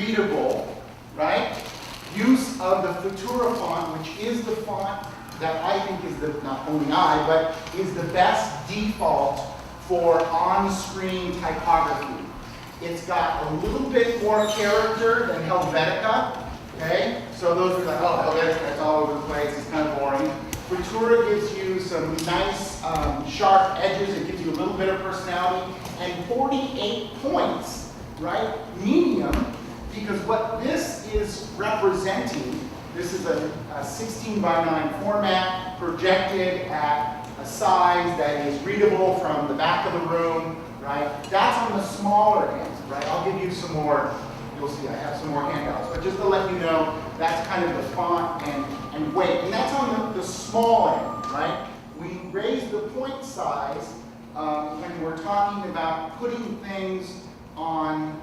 readable, right, use of the Futura font, which is the font that I think is the, not only I, but is the best default for on-screen typography. It's got a little bit more character than Helvetica, okay? So those are like, oh, Helvetica, that's all over the place, it's kind of boring. Futura gives you some nice sharp edges, it gives you a little bit of personality, and 48 points, right? Medium, because what this is representing, this is a 16 by 9 format projected at a size that is readable from the back of the room, right? That's on the smaller end, right? I'll give you some more, you'll see I have some more handouts, but just to let you know, that's kind of the font and weight. And that's on the small end, right? We raise the point size when we're talking about putting things on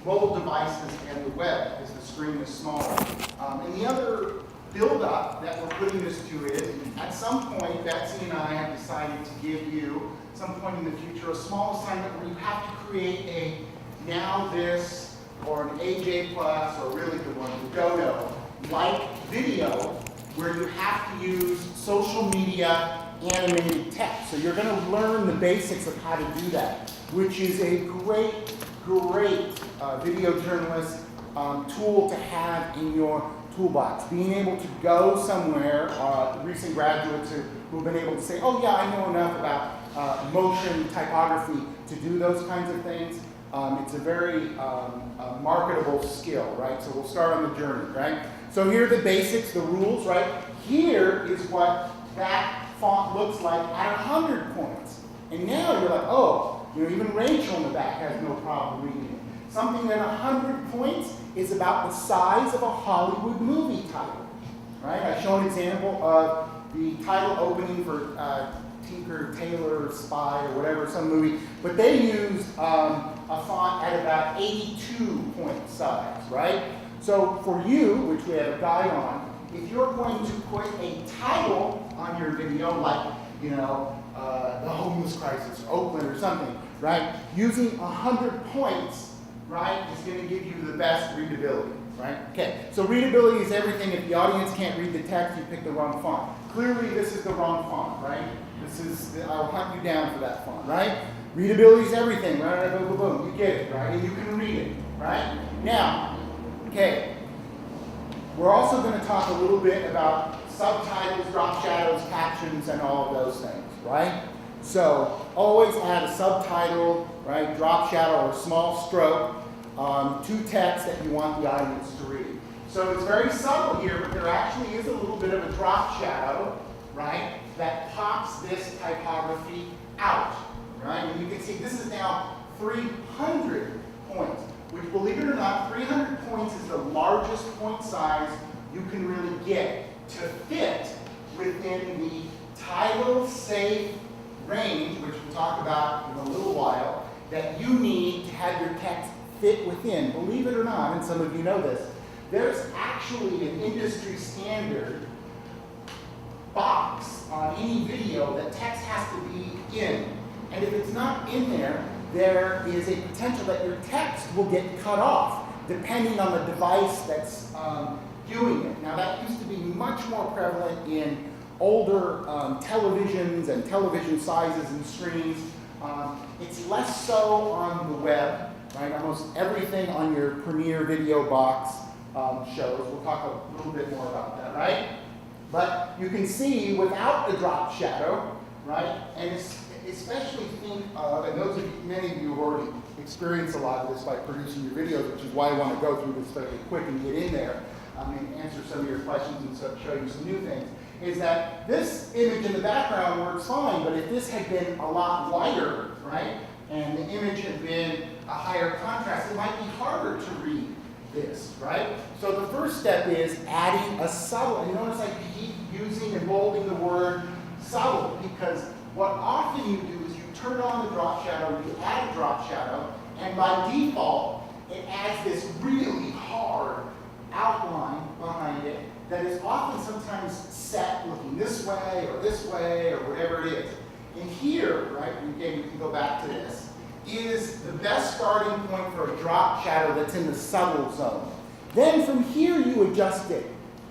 mobile devices and the web, as the screen is smaller. And the other build-up that we're putting this to is, at some point, Betsy and I have decided to give you, some point in the future, a small assignment where you have to create a Now This, or an AJ Plus, or really good one, the Dodo, like video, where you have to use social media animated text. So you're going to learn the basics of how to do that, which is a great video journalist tool to have in your toolbox. Being able to go somewhere, recent graduates who've been able to say, oh yeah, I know enough about motion typography to do those kinds of things. It's a very marketable skill, right? So we'll start on the journey, right? So here are the basics, the rules, right? Here is what that font looks like at 100 points. And now you're like, oh, you know, even Rachel in the back has no problem reading it. Something at 100 points is about the size of a Hollywood movie title, right? I show an example of the title opening for Tinker, Tailor, Spy, or whatever, some movie, but they used a font at about 82 point size, right? So for you, which we have a guide on, if you're going to put a title on your video, like, you know, the homeless crisis, or Oakland, or something, right? Using 100 points, right, is going to give you the best readability, right? Okay, so readability is everything. If the audience can't read the text, you pick the wrong font. Clearly, this is the wrong font, right? This is, I'll hunt you down for that font, right? Readability is everything, right? Boom, boom, boom. You get it, right? And you can read it, right? Now, okay, we're also going to talk a little bit about subtitles, drop shadows, captions, and all of those things, right? So always add a subtitle, right? Drop shadow or small stroke to text that you want the audience to read. So it's very subtle here, but there actually is a little bit of a drop shadow, right, that pops this typography out, right? And you can see this is now 300 points, which, believe it or not, 300 points is the largest point size you can really get to fit within the title-safe range, which we'll talk about in a little while, that you need to have your text fit within. Believe it or not, and some of you know this, there's actually an industry standard box on any video that text has to be in. And if it's not in there, there is a potential that your text will get cut off, depending on the device that's viewing it. Now, that used to be much more prevalent in older televisions and television sizes and screens. It's less so on the web, right? Almost everything on your Premiere video box shows. We'll talk a little bit more about that, right? But you can see without the drop shadow, right? And especially think of, and those of many of you have already experienced a lot of this by producing your videos, which is why I want to go through this fairly quick and get in there and answer some of your questions and show you some new things, is that this image in the background works fine, but if this had been a lot wider, right, and the image had been a higher contrast, it might be harder to read this, right? So the first step is adding a subtle, and notice I keep using and bolding the word subtle, because what often you do is you turn on the drop shadow, you add a drop shadow, and by default, it adds this really hard outline behind it that is often sometimes set looking this way or whatever it is. And here, right, again, you can go back to this, is the best starting point for a drop shadow that's in the subtle zone. Then from here you adjust it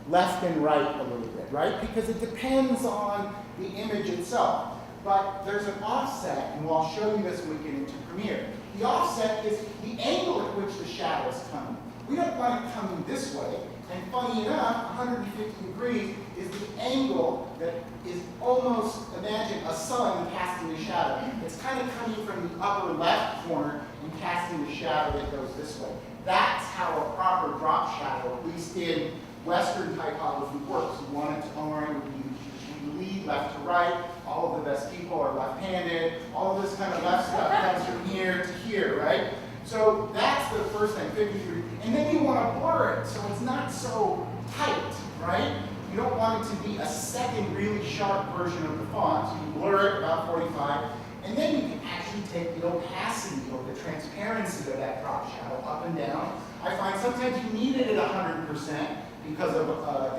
left and right a little bit, right? Because it depends on the image itself. But there's an offset, and I'll show you this when we get into Premiere. The offset is the angle at which the shadow is coming. We don't want it coming this way. And funny enough, 150 degrees is the angle that is almost, imagine a sun casting a shadow. It's kind of coming from the upper left corner and casting a shadow that goes this way. That's how a proper drop shadow, at least in Western typography, works. We want it to orient, we lead left to right. All of the best people are left-handed. All of this kind of left stuff comes from here to here, right? So that's the first thing, 53. And then you want to blur it so it's not so tight, right? You don't want it to be a second really sharp version of the font. So you blur it about 45. And then you can actually take the opacity or the transparency of that drop shadow up and down. I find sometimes you need it at 100% because of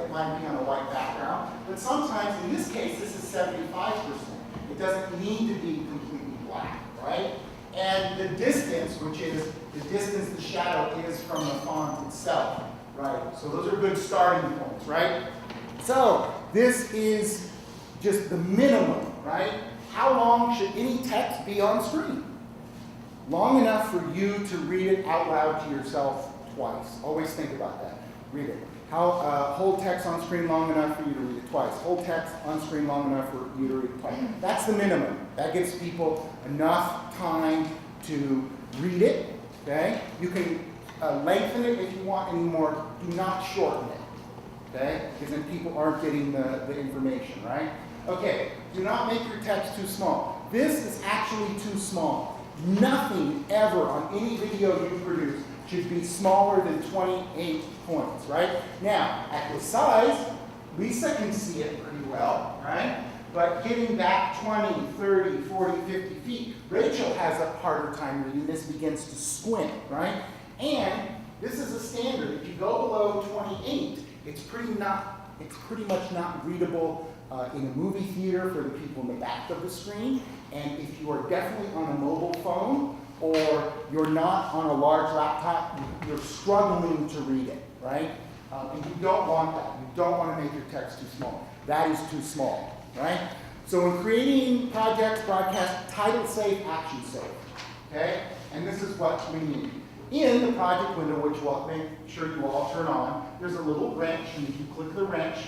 it might be on a white background. But sometimes, in this case, this is 75%. It doesn't need to be completely black, right? And the distance, which is the distance the shadow is from the font itself, right? So those are good starting points, right? So this is just the minimum, right? How long should any text be on screen? Long enough for you to read it out loud to yourself twice. Always think about that. Read it. Hold text on screen long enough for you to read it twice. Hold text on screen long enough for you to read it twice. That's the minimum. That gives people enough time to read it, okay? You can lengthen it if you want anymore. Do not shorten it, okay? Because then people aren't getting the information, right? Okay, do not make your text too small. This is actually too small. Nothing ever on any video you produce should be smaller than 28 points, right? Now, at this size, Lisa can see it pretty well, right? But getting back 20, 30, 40, 50 feet, Rachel has a harder time reading. This begins to squint, right? And this is a standard. If you go below 28, it's pretty much not readable in a movie theater for the people in the back of the screen. And if you are definitely on a mobile phone, or you're not on a large laptop, you're struggling to read it, right? And you don't want that. You don't want to make your text too small. That is too small, right? So in creating projects, broadcasts, title safe, action safe, okay? And this is what we need. In the project window, which we'll make sure you all turn on, there's a little wrench, and if you click the wrench,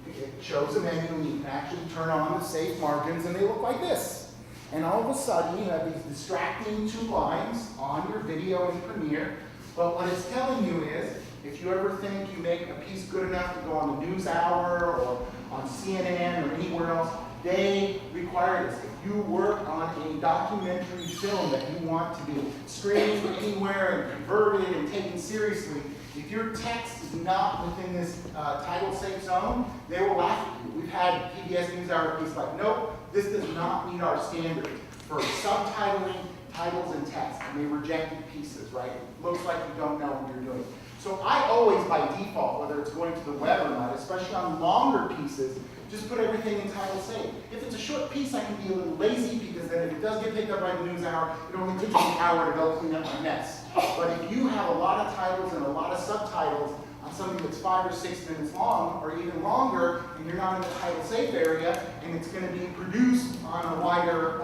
it shows a menu, and you can actually turn on the safe margins, and they look like this. And all of a sudden, you have these distracting two lines on your video in Premiere. But what it's telling you is, if you ever think you make a piece good enough to go on the NewsHour or on CNN or anywhere else, they require this. If you work on a documentary film that you want to be screened anywhere and converted and taken seriously, if your text is not within this title safe zone, they will laugh at you. We've had PBS NewsHour piece like, nope, this does not meet our standards for subtitling, titles, and text. And they rejected pieces, right? It looks like you don't know what you're doing. So I always, by default, whether it's going to the web or not, especially on longer pieces, just put everything in title safe. If it's a short piece, I can be a little lazy because then if it does get picked up by the NewsHour, it only takes me an hour to go clean up my mess. But if you have a lot of titles and a lot of subtitles on something that's 5 or 6 minutes long, or even longer, and you're not in the title safe area, and it's going to be produced on a wider,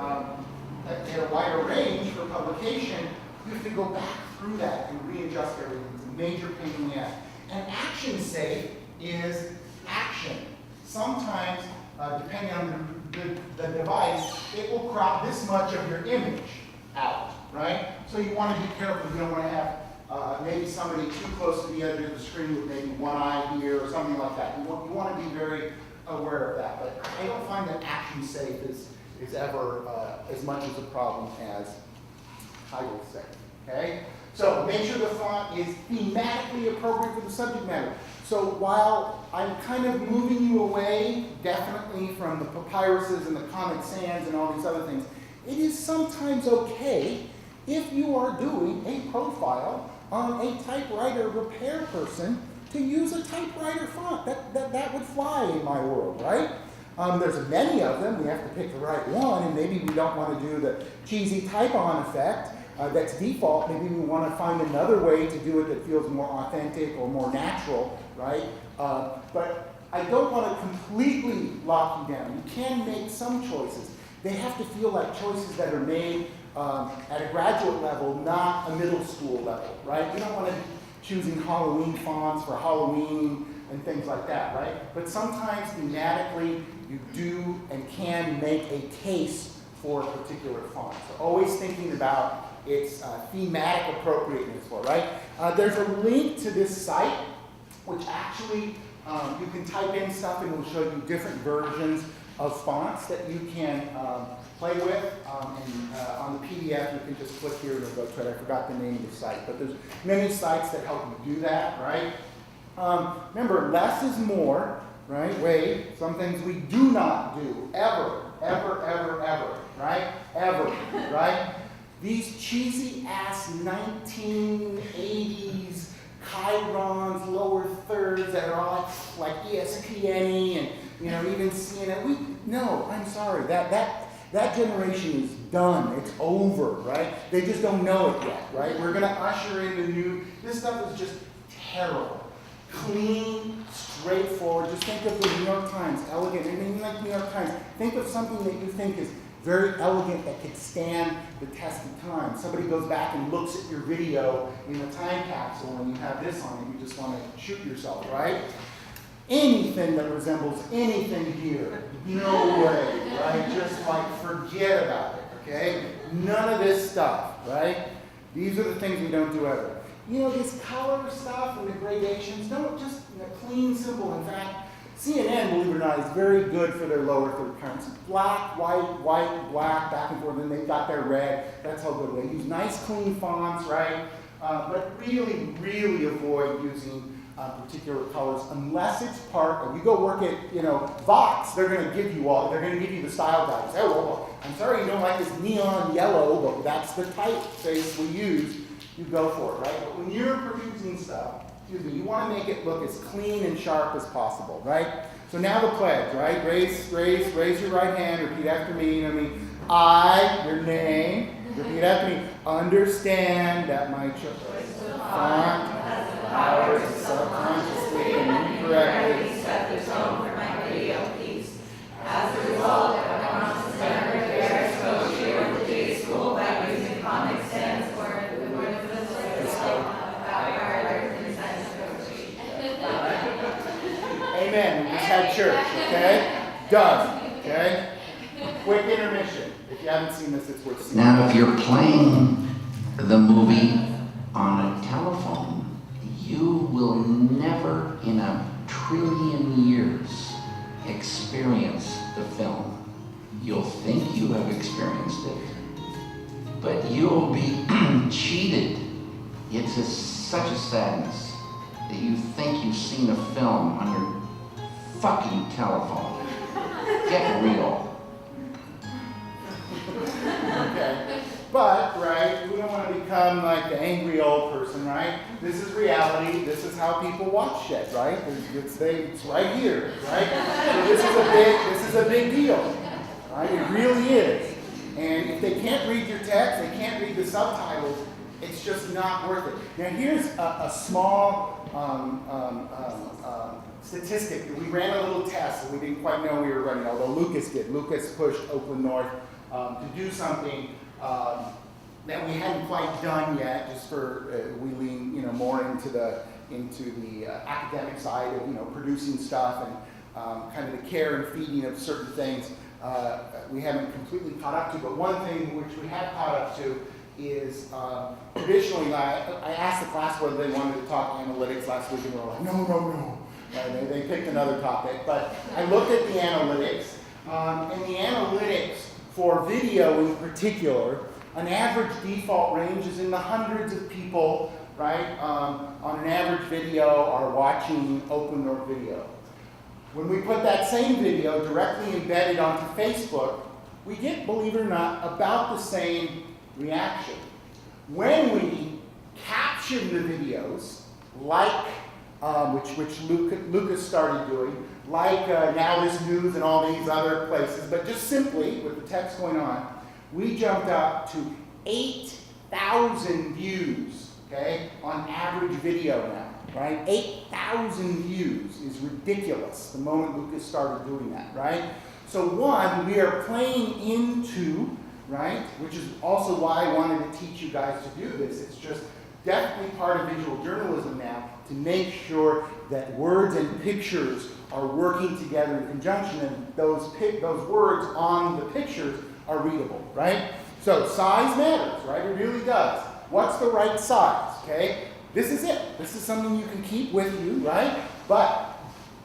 at a wider range for publication, you have to go back through that and readjust everything. It's a major pain in the ass. And action safe is action. Sometimes, depending on the device, it will crop this much of your image out, right? So you want to be careful. You don't want to have maybe somebody too close to the edge of the screen with maybe one eye here or something like that. You want to be very aware of that. But I don't find that action safe is ever as much as a problem as title safe, okay? So make sure the font is thematically appropriate for the subject matter. So while I'm kind of moving you away, definitely from the papyruses and the Comic Sans and all these other things, it is sometimes okay if you are doing a profile on a typewriter repair person to use a typewriter font. That would fly in my world, right? There's many of them. We have to pick the right one, and maybe we don't want to do the cheesy type-on effect. that's default. Maybe we want to find another way to do it that feels more authentic or more natural, right? But I don't want to completely lock you down. You can make some choices. They have to feel like choices that are made at a graduate level, not a middle school level, right? You don't want to be choosing Halloween fonts for Halloween and things like that, right? But sometimes thematically, you do and can make a case for a particular font. So always thinking about its thematic appropriateness for, right? There's a link to this site, which actually you can type in stuff and it will show you different versions of fonts that you can play with. And on the PDF, you can just click here and it'll go to it. I forgot the name of the site, but there's many sites that help you do that, right? Remember, less is more, right? Wade, some things we do not do, ever, right? Ever, right? These cheesy ass 1980s chyrons, lower thirds that are all like ESPN-y and even CNN. No, I'm sorry. That generation is done. It's over, right? They just don't know it yet, right? We're gonna usher in the new. This stuff is just terrible. Clean, straightforward. Just think of the New York Times, elegant. And even like New York Times, think of something that you think is very elegant that could stand the test of time. Somebody goes back and looks at your video in a time capsule and you have this on it, you just want to shoot yourself, right? Anything that resembles anything here, no way, right? Just like forget about it, okay? None of this stuff, right? These are the things we don't do ever. This color stuff and the gradations, don't just clean, simple. In fact, CNN, believe it or not, is very good for their lower third currents. Black, white, black, back and forth, and they've got their red. That's how good they use nice, clean fonts, right? But really, really avoid using particular colors unless it's part of, you go work at, Vox, they're going to give you the style guides. Oh, well, I'm sorry you don't like this neon yellow, but that's the typeface we use. You go for it, right? But when you're producing stuff, you want to make it look as clean and sharp as possible, right? So now the pledge, right? Raise your right hand, repeat after me. I, your name, repeat after me. Understand that my choice of font has the power to subconsciously and incorrectly set the tone for my video piece. As a result, I want to never dare associate with the day school by using Comic Sans or the word of Amen. We just had church, okay? Done, okay? Quick intermission. If you haven't seen this, it's worth seeing. Now, if you're playing the movie on a telephone, you will never in a trillion years experience the film. You'll think you have experienced it, but you'll be cheated. It's such a sadness that you think you've seen a film on your fucking telephone. Get real. Okay. But, right, we don't want to become like the angry old person, right? This is reality. This is how people watch shit, right? It's right here, right? So this is a big deal, right? It really is. And if they can't read your text, they can't read the subtitles, it's just not worth it. Now here's a small statistic. We ran a little test and we didn't quite know we were running, although Lucas did. Lucas pushed Oakland North to do something that we hadn't quite done yet, just for we lean more into the academic side of producing stuff and kind of the care and feeding of certain things. We haven't completely caught up to, but one thing which we have caught up to is traditionally, I asked the class whether they wanted to talk analytics last week, and they were like, no. They picked another topic, but I looked at the analytics, and the analytics for video in particular, an average default range is in the hundreds of people, right, on an average video are watching Oakland North video. When we put that same video directly embedded onto Facebook, we get, believe it or not, about the same reaction. When we caption the videos, like which Lucas started doing, like Now This News and all these other places, but just simply with the text going on, we jumped up to 8,000 8,000 views, okay, on average video now, right? 8,000 views is ridiculous the moment Lucas started doing that, right? So one, we are playing into, right, which is also why I wanted to teach you guys to do this. It's just definitely part of visual journalism now to make sure that words and pictures are working together in conjunction, and those words on the pictures are readable, right? So size matters, right? It really does. What's the right size, okay? This is it. This is something you can keep with you, right? But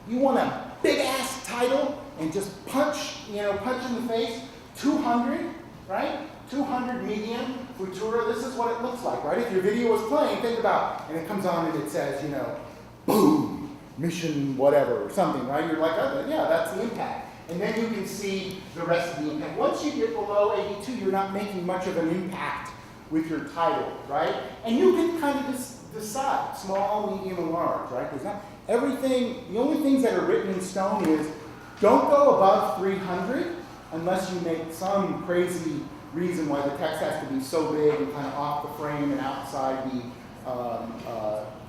you want a big-ass title and just punch in the face, 200, right? 200 medium Futura, this is what it looks like, right? If your video is playing, think about, and it comes on and it says, boom, mission whatever, or something, right? You're like, oh, yeah, that's the impact. And then you can see the rest of the impact. Once you get below 82, you're not making much of an impact with your title, right? And you can kind of just decide, small, medium, and large, right? There's not everything, the only things that are written in stone is, don't go above 300 unless you make some crazy reason why the text has to be so big and kind of off the frame and outside the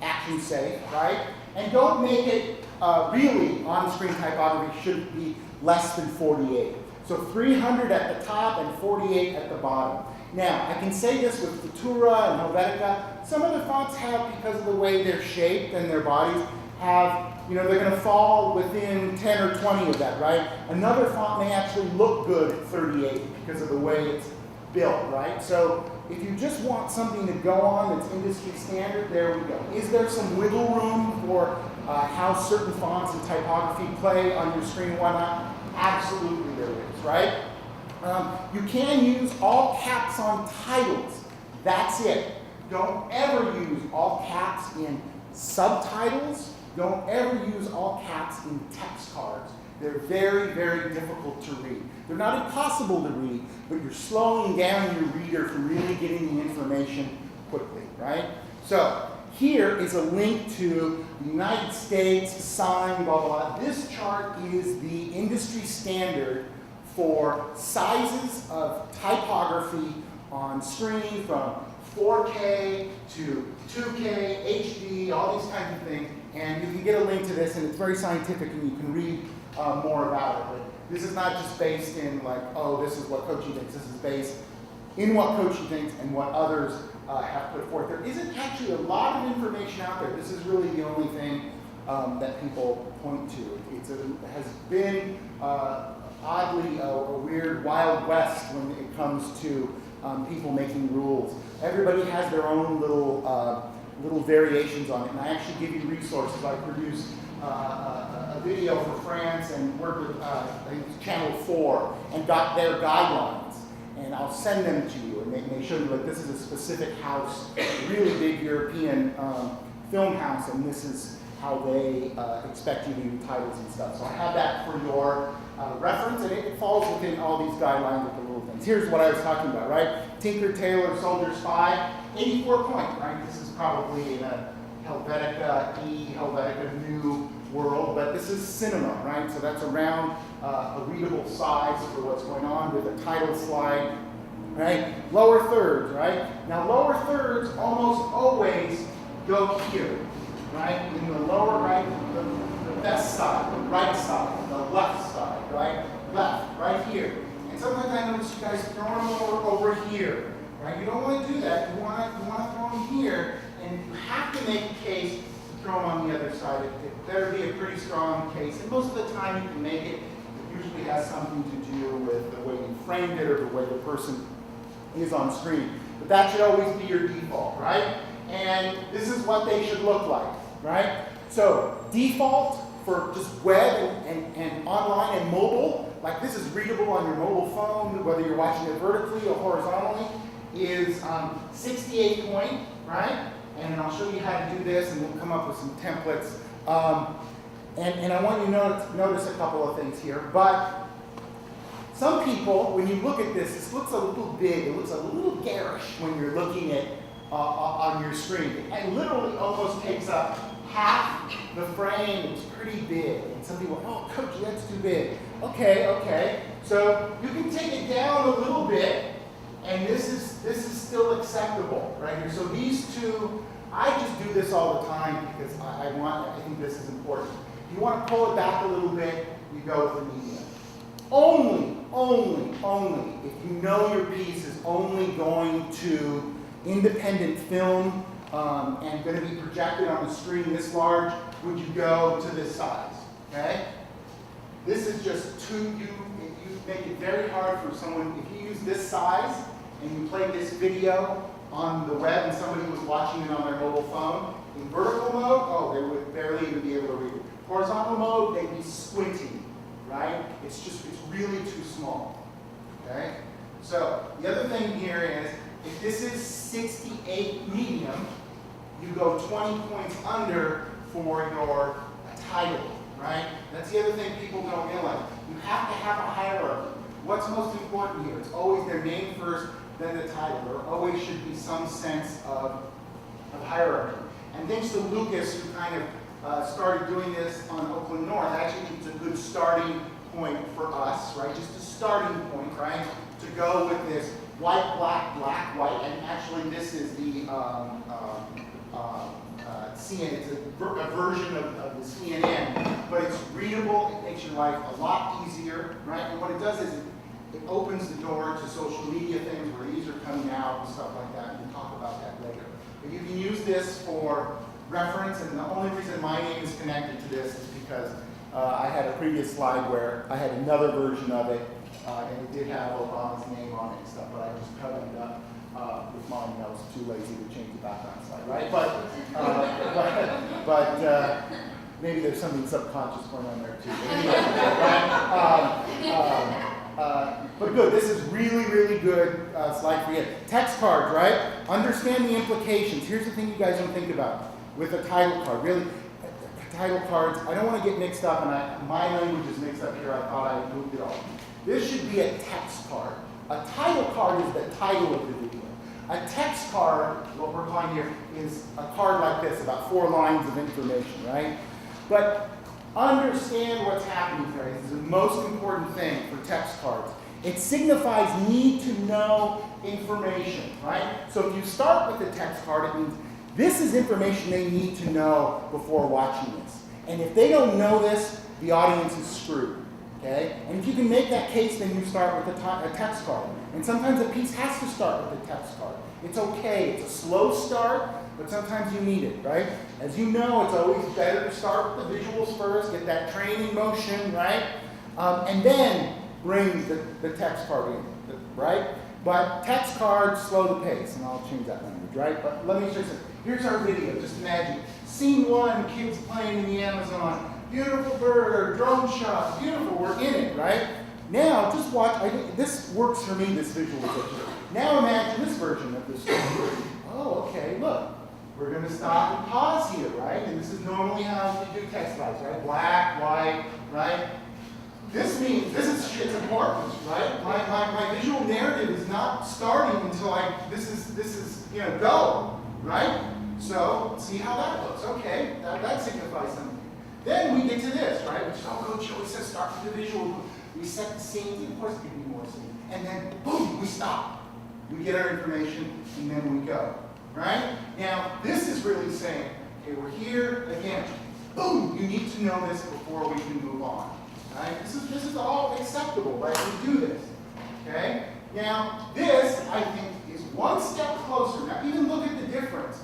action safe, right? And don't make it really on-screen typography shouldn't be less than 48. So 300 at the top and 48 at the bottom. Now, I can say this with Futura and Helvetica. Some of the fonts have, because of the way they're shaped and their bodies, have, they're going to fall within 10 or 20 of that, right? Another font may actually look good at 38 because of the way it's built, right? So if you just want something to go on that's industry standard, there we go. Is there some wiggle room for how certain fonts and typography play on your screen and whatnot? Absolutely there is, right? You can use all caps on titles. That's it. Don't ever use all caps in subtitles. Don't ever use all caps in text cards. They're very, very difficult to read. They're not impossible to read, but you're slowing down your reader from really getting the information quickly, right? So here is a link to the United States sign, blah, blah, blah. This chart is the industry standard for sizes of typography on screen from 4K to 2K, HD, all these kinds of things. And you can get a link to this, and it's very scientific, and you can read more about it. But this is not just based in like, oh, this is what Koci thinks. This is based in what Koci thinks and what others have put forth. There isn't actually a lot of information out there. This is really the only thing that people point to. It has been oddly a weird Wild West when it comes to people making rules. Everybody has their own little variations on it, and I actually give you resources. I produced a video for France and worked with I think it's Channel 4 and got their guidelines, and I'll send them to you, and they show you like this is a specific house, a really big European film house, and this is how they expect you to do titles and stuff. So I have that for your reference, and it falls within all these guidelines with the little things. Here's what I was talking about, right? Tinker, Tailor, Soldier, Spy, 84 point, right? This is probably in a Helvetica E, Helvetica New world, but this is cinema, right? So that's around a readable size for what's going on with a title slide, right? Lower thirds, right? Now lower thirds almost always go here, right? In the lower right, the best side, the right side, the left side, right? Left, right here. And sometimes I notice you guys throwing them over here, right? You don't want to do that. You want to throw them here, and you have to make a case to throw them on the other side. It better be a pretty strong case. And most of the time you can make it. It usually has something to do with the way you framed it or the way the person is on screen. But that should always be your default, right? And this is what they should look like, right? So default for just web and online and mobile, like this is readable on your mobile phone, whether you're watching it vertically or horizontally, is 68 point, right? And I'll show you how to do this, and we'll come up with some templates. And I want you to notice a couple of things here. But some people, when you look at this looks a little big. It looks a little garish when you're looking at on your screen. It literally almost takes up half the frame. It's pretty big. And some people, oh, Coach, that's too big. Okay. So you can take it down a little bit, And this is still acceptable right here. So these two, I just do this all the time because I think this is important. If you want to pull it back a little bit, you go with the medium. Only if you know your piece is only going to independent film and going to be projected on the screen this large, would you go to this size, okay? This is just you make it very hard for someone, if you use this size and you play this video on the web and somebody was watching it on their mobile phone, in vertical mode, oh, they would barely even be able to read it. Horizontal mode, they'd be squinting, right? It's really too small, okay? So the other thing here is, if this is 68 medium, you go 20 points under for your title, right? That's the other thing people don't realize. You have to have a hierarchy. What's most important here? It's always their name first, then the title. There always should be some sense of hierarchy. And thanks to Lucas, who kind of started doing this on Oakland North, actually it's a good starting point for us, right? Just a starting point, right? To go with this white, black, black, white, and actually this is the CNN. It's a version of the CNN, but it's readable. It makes your life a lot easier, right? And what it does is it opens the door to social media things where these are coming out and stuff like that. And we'll talk about that later. But you can use this for reference, and the only reason my name is connected to this is because I had a previous slide where I had another version of it, and it did have Obama's name on it and stuff, but I just cut it up with mine. I was too lazy to change the background slide, right? But maybe there's something subconscious going on there too. But good, this is really, really good slide for you. Text cards, right? Understand the implications. Here's the thing you guys don't think about with a title card. Really, title cards, I don't want to get mixed up, and my language is mixed up here. I thought I moved it all. This should be a text card. A title card is the title of the video. A text card, what we're calling here, is a card like this, about 4 lines of information, right? But understand what's happening here. This is the most important thing for text cards. It signifies need to know information, right? So if you start with the text card, it means this is information they need to know before watching this. And if they don't know this, the audience is screwed, okay? And if you can make that case, then you start with a text card. And sometimes a piece has to start with a text card. It's okay. It's a slow start, but sometimes you need it, right? As you know, it's always better to start with the visuals first, get that train in motion, right? And then bring the text card in, right? But text cards slow the pace, and I'll change that language, right? But let me show you something. Here's our video. Just imagine. Scene 1, kids playing in the Amazon. Beautiful bird, drone shot, beautiful. We're in it, right? Now, just watch. This works for me, this visualization. Now imagine this version of the story. Oh, okay, look. We're going to stop and pause here, right? And this is normally how we do text slides, right? Black, white, right? This means, it's important, right? My visual narrative is not starting until this is go, right? So, see how that looks. Okay, that signifies something. Then we get to this, right? Which, Coach always says start with the visual. We set the scenes, and of course there can be more scenes. And then, boom, we stop. We get our information, and then we go, right? Now, this is really saying, okay, we're here, again, boom, you need to know this before we can move on, right? This is all acceptable, right? We do this, okay? Now, this, I think, is one step closer. Now, even look at the difference.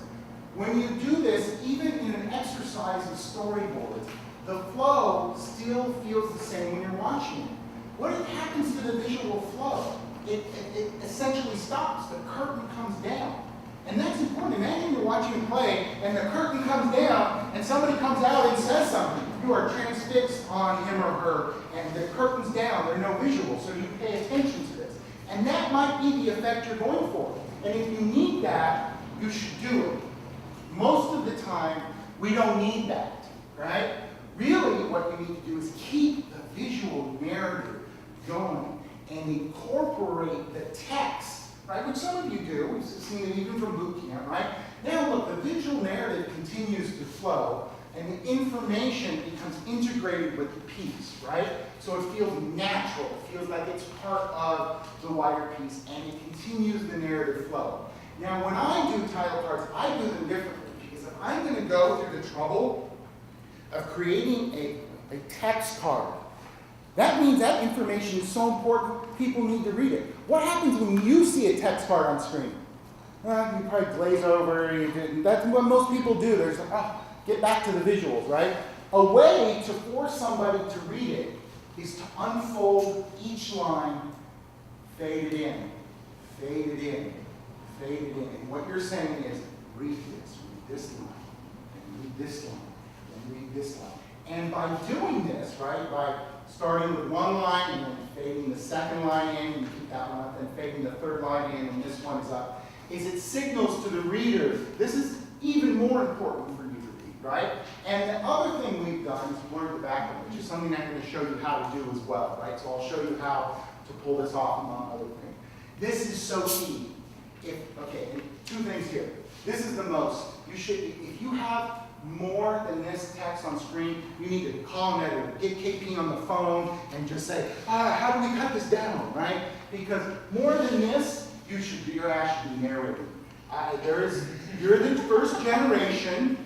When you do this, even in an exercise of storyboards, the flow still feels the same when you're watching it. What happens to the visual flow? It essentially stops. The curtain comes down. And that's important. Imagine you're watching a play, and the curtain comes down, and somebody comes out and says something. You are transfixed on him or her, and the curtain's down. There are no visuals, so you pay attention to this. And that might be the effect you're going for. And if you need that, you should do it. Most of the time, we don't need that, right? Really, what you need to do is keep the visual narrative going and incorporate the text, right? Which some of you do. We've seen it even from boot camp, right? Now look, the visual narrative continues to flow, and the information becomes integrated with the piece, right? So it feels natural, it feels like it's part of the wider piece, and it continues the narrative flow. Now, when I do title cards, I do them differently, because if I'm going to go through the trouble of creating a text card, that means that information is so important, people need to read it. What happens when you see a text card on screen? You probably glaze over, that's what most people do. They're just like, oh, get back to the visuals, right? A way to force somebody to read it is to unfold each line, fade it in, fade it in, fade it in. And what you're saying is, read this line, and read this line, and read this line. And by doing this, right, by starting with one line and then fading the second line in, and keep that one up, then fading the third line in, and this one is up, is it signals to the reader, this is even more important for you to read, right? And the other thing we've done is learn the background, which is something I'm going to show you how to do as well, right? So I'll show you how to pull this off among other things. This is so key. Okay, two things here. This is the most. You should, if you have more than this text on screen, you need to call an editor, get KP on the phone, and just say, how do we cut this down, right? Because more than this, you're actually narrating. You're the first generation,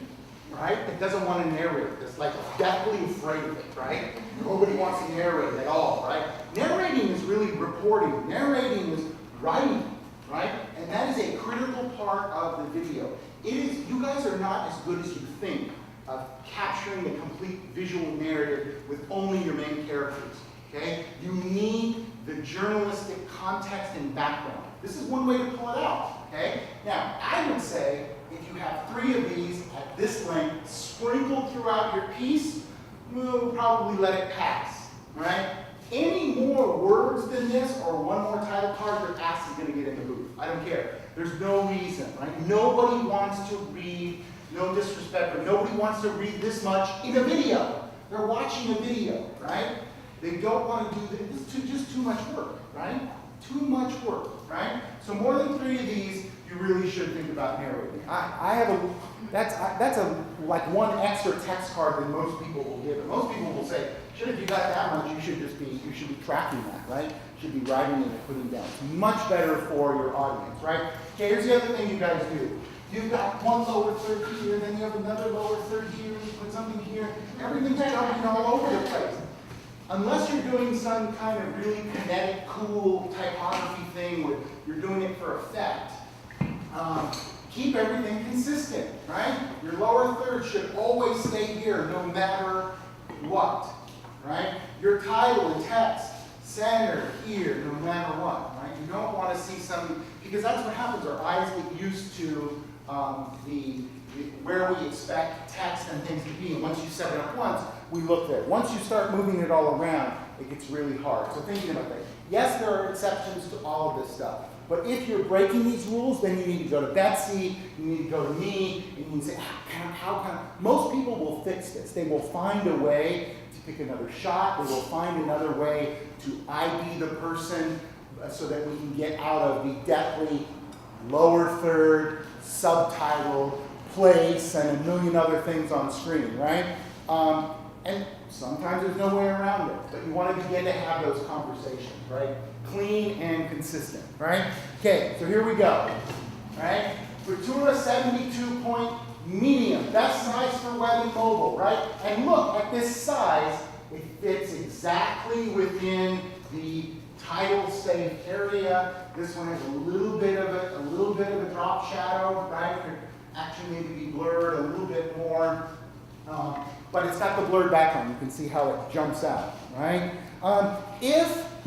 right, that doesn't want to narrate. That's like deathly afraid of it, right? Nobody wants to narrate at all, right? Narrating is really reporting. Narrating is writing, right? And that is a critical part of the video. You guys are not as good as you think of capturing the complete visual narrative with only your main characters, okay? You need the journalistic context and background. This is one way to pull it out, okay? Now, I would say if you have 3 of these at this length sprinkled throughout your piece, we'll probably let it pass, right? Any more words than this or one more title card, your ass is going to get in the booth. I don't care. There's no reason, right? Nobody wants to read, no disrespect, but nobody wants to read this much in a video. They're watching a video, right? They don't want to do this. It's just too much work, right? Too much work, right? So more than 3 of these, you really should think about narrating. That's like one extra text card than most people will give. And most people will say, shit, if you got that much, you should be tracking that, right? You should be writing it and putting it down. It's much better for your audience, right? Okay, here's the other thing you guys do. You've got one lower third here, then you have another lower third here, you put something here. Everything's jumping all over the place. Unless you're doing some kind of really kinetic, cool typography thing where you're doing it for effect, keep everything consistent, right? Your lower third should always stay here no matter what, right? Your title and text, center here no matter what, right? You don't want to see something, because that's what happens. Our eyes get used to where we expect text and things to be. And once you set it up once, we look there. Once you start moving it all around, it gets really hard. So thinking about that. Yes, there are exceptions to all of this stuff. But if you're breaking these rules, then you need to go to Betsy, you need to go to me, and you need to say, how can most people will fix this. They will find a way to pick another shot. They will find another way to ID the person so that we can get out of the deathly lower third, subtitle, place, and a million other things on screen, right? And sometimes there's no way around it, but you want to begin to have those conversations, right? Clean and consistent, right? Okay, so here we go, right? Futura 72-point medium, best size for web and mobile, right? And look at this size, it fits exactly within the title safe area. This one has a little bit of a drop shadow, right? Could actually maybe be blurred a little bit more. But it's got the blurred background. You can see how it jumps out, right?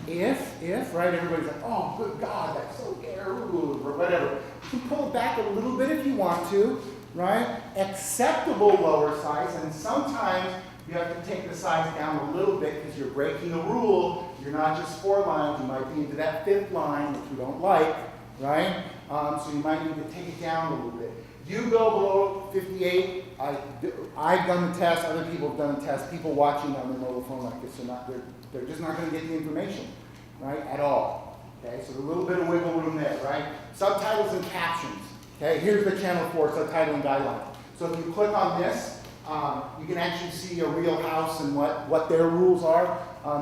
If, right, everybody's like, oh, good God, that's so scary, or whatever. You can pull it back a little bit if you want to, right? Acceptable lower size, and sometimes you have to take the size down a little bit because you're breaking a rule. You're not just 4 lines, you might be into that 5th line, which we don't like, right? So you might need to take it down a little bit. You go below 58. I've done the test. Other people have done the test. People watching on their mobile phone like this are they're just not going to get the information, right, at all. Okay, so a little bit of wiggle room there, right? Subtitles and captions. Okay, here's the channel 4 subtitling guideline. So if you click on this, You can actually see a real house and what their rules are.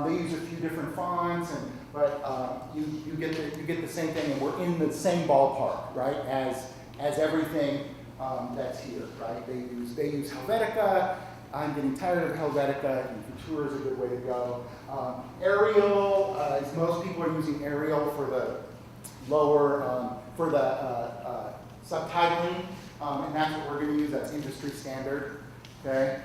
They use a few different fonts, but you get the same thing, and we're in the same ballpark, right? As everything that's here, right? They use Helvetica. I'm getting tired of Helvetica, and Futura is a good way to go. Arial, as most people are using Arial for the lower, for the subtitling, and that's what we're going to use. That's industry standard. Okay.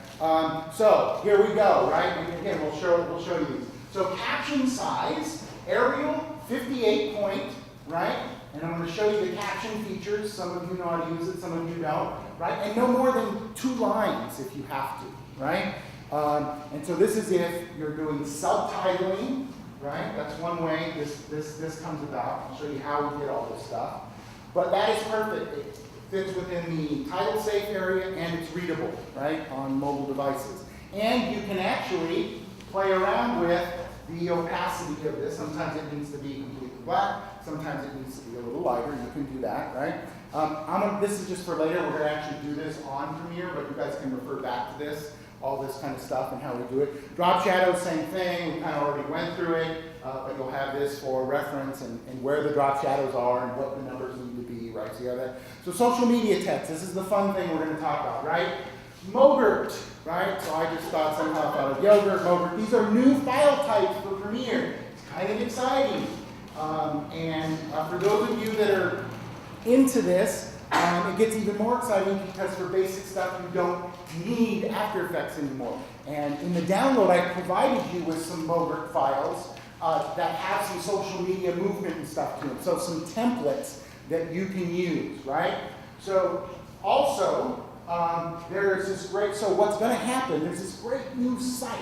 So here we go, right? And again, we'll show you these. So caption size, Arial, 58 point, right? And I'm going to show you the caption features. Some of you know how to use it, some of you don't, right? And no more than 2 lines if you have to, right? And so this is if you're doing subtitling, right? That's one way this comes about. I'll show you how we did all this stuff. But that is perfect. It fits within the title safe area, and it's readable, right, on mobile devices. And you can actually play around with the opacity of this. Sometimes it needs to be completely black. Sometimes it needs to be a little lighter. You can do that, right? This is just for later. We're going to actually do this on Premiere, but you guys can refer back to this, all this kind of stuff and how we do it. Drop shadows, same thing. We kind of already went through it, but you'll have this for reference and where the drop shadows are and what the numbers need to be, right? So you have that. So social media text. This is the fun thing we're going to talk about, right? Mogurt, right? So I just thought somehow about of yogurt, Mogurt. These are new file types for Premiere. It's kind of exciting. For those of you that are into this, it gets even more exciting because for basic stuff you don't need After Effects anymore. And in the download, I provided you with some Mogurt files that have some social media movement and stuff to them. So some templates that you can use, right? So also, there's this great, so what's going to happen, there's this great new site,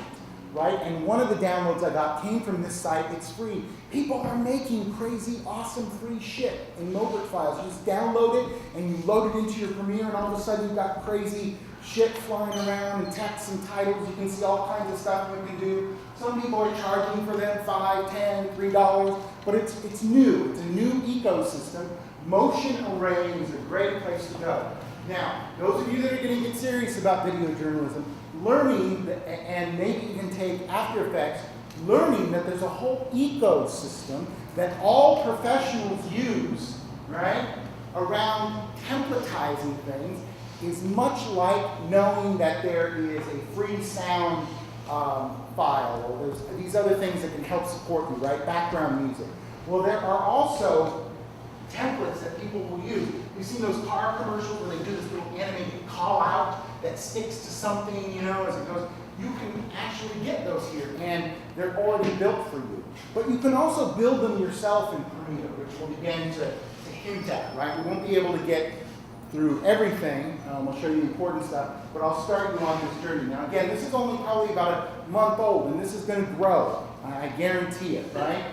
right? And one of the downloads I got came from this site. It's free. People are making crazy, awesome, free shit in Mogurt files. You just download it, and you load it into your Premiere, and all of a sudden you've got crazy shit flying around, and text and titles. You can see all kinds of stuff you can do. Some people are charging for them $5, $10, $3, but it's new. It's a new ecosystem. Motion arraying is a great place to go. Now, those of you that are going to get serious about video journalism, learning, and maybe even take After Effects, learning that there's a whole ecosystem that all professionals use, right, around templatizing things is much like knowing that there is a free sound file, or there's these other things that can help support you, right, background music. Well, there are also templates that people will use. You've seen those car commercials where they do this little animated call out that sticks to something, you know, as it goes. You can actually get those here, and they're already built for you. But you can also build them yourself in Premiere, which we'll begin to hint at, right? We won't be able to get through everything. I'll show you the important stuff, but I'll start you on this journey. Now, again, this is only probably about a month old, and this is going to grow. I guarantee it, right?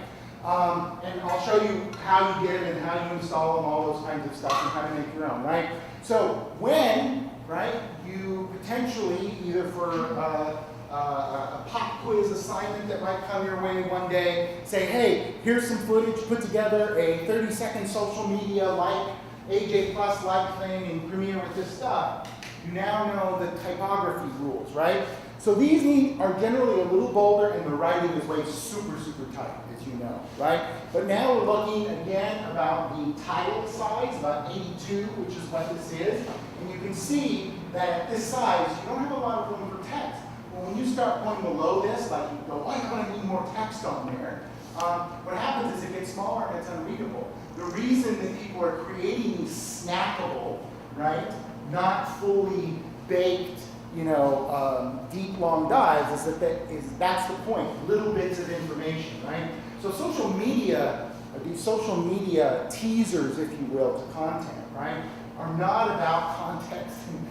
And I'll show you how you get it and how you install them, all those kinds of stuff, and how to make your own, right? So when, right, you potentially, either for a pop quiz assignment that might come your way one day, say, hey, here's some footage, put together a 30-second social media like AJ Plus like thing in Premiere with this stuff. You now know the typography rules, right? So these are generally a little bolder, and the writing is way super, super tight, as you know, right? But now we're looking again about the title size, about 82, which is what this is. And you can see that at this size, you don't have a lot of room for text. Well, when you start going below this, like you go, oh, I'm going to need more text on there. What happens is it gets smaller and it's unreadable. The reason that people are creating these snackable, right, not fully baked, you know, deep, long dives that's the point, little bits of information, right? So social media, these social media teasers, if you will, to content, right, are not about context and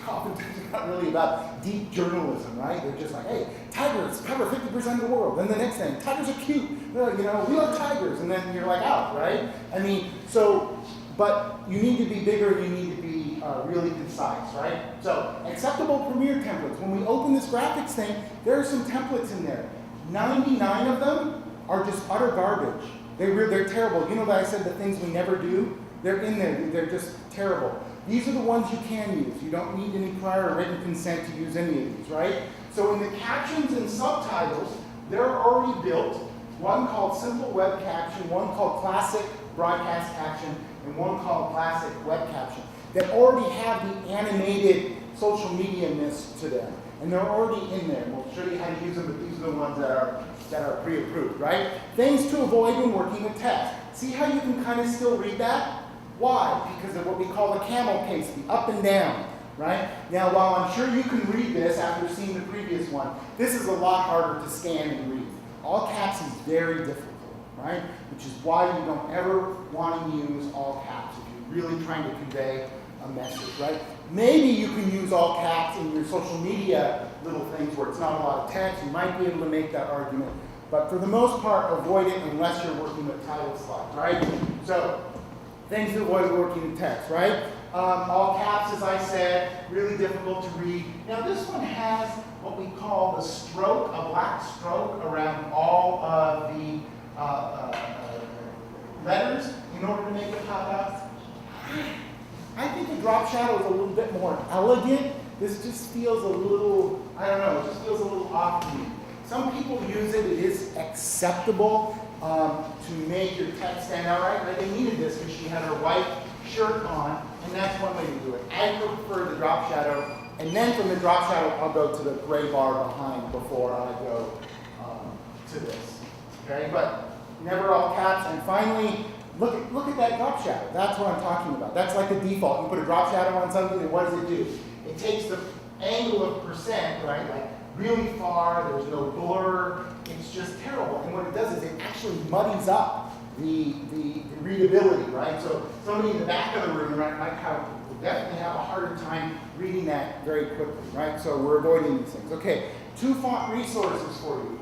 oftentimes it's not really about deep journalism, right? They're just like, hey, tigers cover 50% of the world. Then the next thing, tigers are cute. You know, we love tigers. And then you're like, out, right? I mean, so, but you need to be bigger, you need to be really concise, right? So, acceptable Premiere templates. When we open this graphics thing, there are some templates in there. 99 of them are just utter garbage. They're terrible. You know that I said the things we never do? They're in there. They're just terrible. These are the ones you can use. You don't need any prior written consent to use any of these, right? So in the captions and subtitles, they're already built. One called Simple Web Caption, one called Classic Broadcast Caption, and one called Classic Web Caption that already have the animated social media-ness to them. And they're already in there. We'll show you how to use them, but these are the ones that are pre-approved, right? Things to avoid when working with text. See how you can kind of still read that? Why? Because of what we call the camel case, the up and down, right? Now, while I'm sure you can read this after seeing the previous one, this is a lot harder to scan and read. All caps is very difficult, right? Which is why you don't ever want to use all caps if you're really trying to convey a message, right? Maybe you can use all caps in your social media little things where it's not a lot of text. You might be able to make that argument. But for the most part, avoid it unless you're working with title slides, right? So, things to avoid working in text, right? All caps, as I said, really difficult to read. Now, this one has what we call the stroke, a black stroke around all of the letters in order to make it pop out. I think the drop shadow is a little bit more elegant. This just feels a little, I don't know, it just feels a little off to me. Some people use it, it is acceptable to make your text stand out, right? Like they needed this because she had her white shirt on, and that's one way to do it. I prefer the drop shadow, and then from the drop shadow, I'll go to the gray bar behind before I go to this, okay? But never all caps, and finally, look at that drop shadow. That's what I'm talking about. That's like the default. You put a drop shadow on something, and what does it do? It takes the angle of percent, right, like really far, there's no blur, it's just terrible. And what it does is it actually muddies up the readability, right? So somebody in the back of the room, right, will definitely have a harder time reading that very quickly, right? So we're avoiding these things. Okay, 2 font resources for you.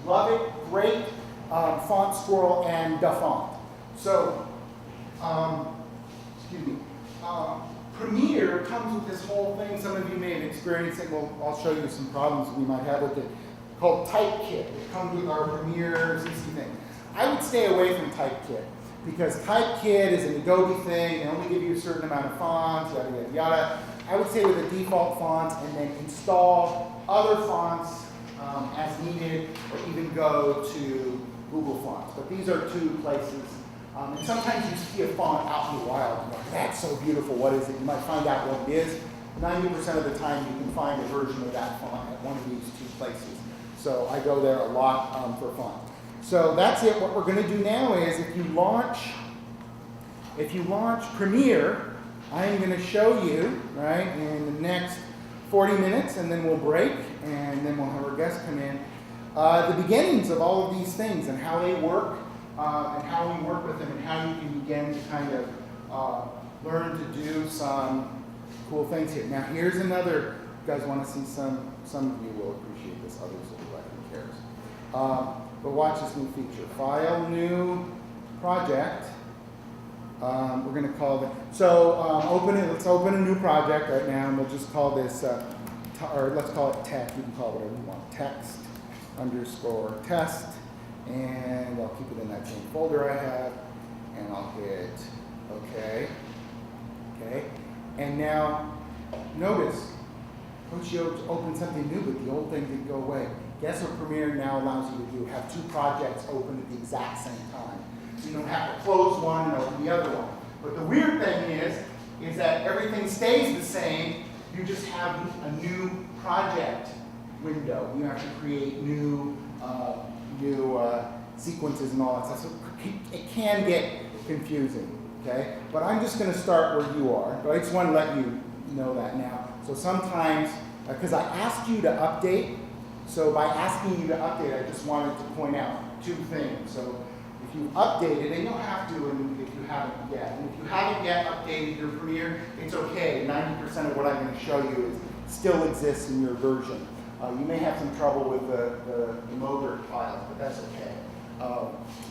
Love it, great, Font Squirrel and Da Font. So, excuse me, Premiere comes with this whole thing. Some of you may have experienced it. Well, I'll show you some problems we might have with it, called Typekit. It comes with our Premiere CC thing. I would stay away from Typekit because Typekit is an Adobe thing. They only give you a certain amount of fonts, yada, yada, yada. I would stay with the default fonts and then install other fonts as needed, or even go to Google Fonts. But these are 2 places. And sometimes you see a font out in the wild, and you're like, that's so beautiful, what is it? You might find out what it is. 90% of the time you can find a version of that font at one of these 2 places. So I go there a lot for font. So that's it. What we're going to do now is if you launch Premiere, I'm going to show you, right, in the next 40 minutes, and then we'll break, and then we'll have our guests come in, the beginnings of all of these things and how they work, and how we work with them, and how you can begin to kind of learn to do some cool things here. Now here's another, you guys want to see some of you will appreciate this, others will be like, who cares. But watch this new feature. File, new project. We're going to call it, so let's open a new project right now, and we'll just call this, or let's call it text. You can call it whatever you want. Text _ test. And I'll keep it in that same folder I have, and I'll hit OK. Okay, and now notice, Koci Nov opened something new, but the old thing didn't go away. Guess what Premiere now allows you to do? Have 2 projects open at the exact same time. So you don't have to close one and open the other one. But the weird thing is that everything stays the same. You just have a new project window. You have to create new sequences and all that stuff. So it can get confusing, okay? But I'm just going to start where you are. But I just want to let you know that now. So sometimes, because I asked you to update, so by asking you to update, I just wanted to point out 2 things. So if you updated, and you'll have to if you haven't yet. And if you haven't yet updated your Premiere, it's okay. 90% of what I'm going to show you still exists in your version. You may have some trouble with the Mogert files, but that's okay.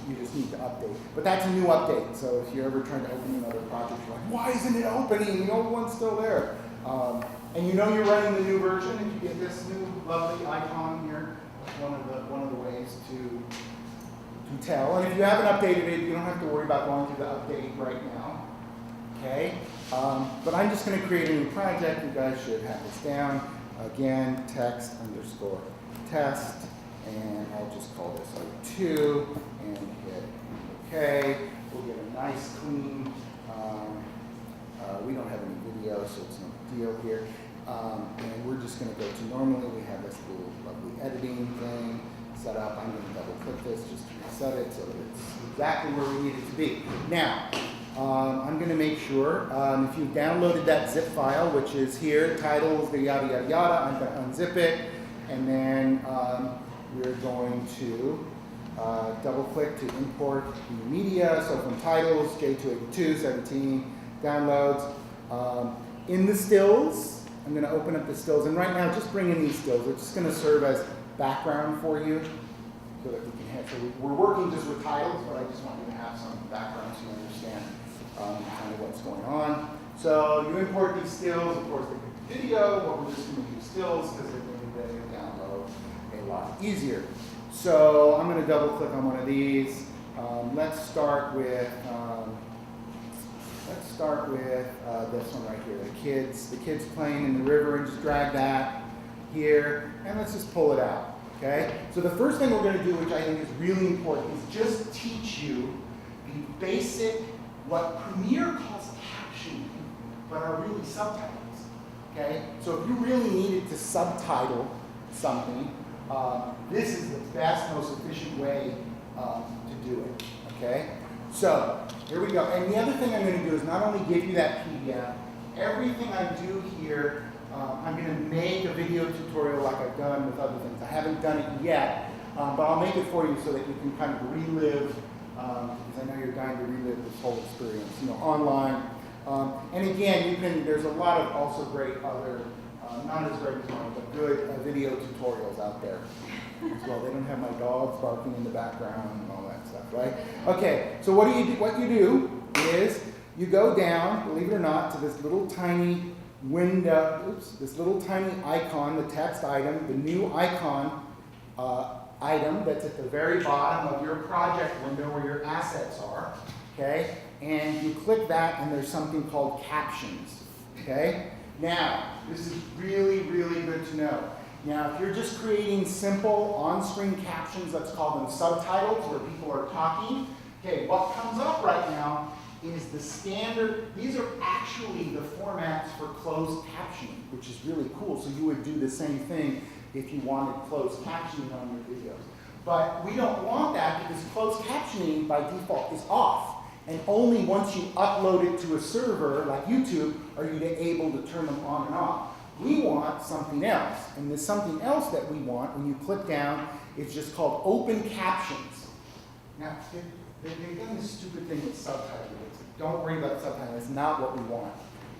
You just need to update. But that's a new update, so if you're ever trying to open another project, you're like, why isn't it opening? The old one's still there. And you know you're running the new version if you get this new lovely icon here. That's one of the ways to tell. And if you haven't updated it, you don't have to worry about going through the update right now. okay? But I'm just going to create a new project. You guys should have this down. Again, text underscore test, and I'll just call this O2 and hit OK. We'll get a nice clean, we don't have any video, so it's no deal here. And we're just going to go to normally we have this little lovely editing thing set up. I'm going to double click this just to reset it so that it's exactly where we need it to be. Now, I'm going to make sure if you've downloaded that zip file, which is here, titles, the yada yada yada, I'm going to unzip it, and then we're going to double click to import the media. So from titles, J282, 17, downloads. In the stills, I'm going to open up the stills, and right now just bring in these stills. We're just going to serve as background for you so that we can have, so we're working just with titles, but I just want you to have some background so you understand kind of what's going on. So you import these stills, of course, the video, but we're just going to use stills because they're going to download a lot easier. So I'm going to double click on one of these. Let's start with this one right here. The kids playing in the river, and just drag that here, and let's just pull it out. Okay. So the first thing we're going to do, which I think is really important, is just teach you the basic, what Premiere calls captioning, but are really subtitles. Okay. So if you really needed to subtitle something, this is the best, most efficient way to do it, okay? So, here we go. And the other thing I'm going to do is not only give you that PDF, everything I do here, I'm going to make a video tutorial like I've done with other things. I haven't done it yet, but I'll make it for you so that you can kind of relive, because I know you're dying to relive this whole experience, online. And again, there's a lot of also great other, not as great as mine, but good video tutorials out there as well. They don't have my dogs barking in the background and all that stuff, right? Okay, so what you do is you go down, believe it or not, to this little tiny window, this little tiny icon, the text item, the new icon item that's at the very bottom of your project window where your assets are, okay? And you click that, and there's something called captions, okay? Now, this is really, really good to know. Now, if you're just creating simple on-screen captions, let's call them subtitles, where people are talking, okay, what comes up right now is the standard. These are actually the formats for closed captioning, which is really cool. So you would do the same thing if you wanted closed captioning on your videos. But we don't want that because closed captioning by default is off. And only once you upload it to a server like YouTube are you able to turn them on and off. We want something else. And there's something else that we want when you click down. It's just called open captions. Now, they've done this stupid thing with subtitles. Don't worry about subtitles. That's not what we want.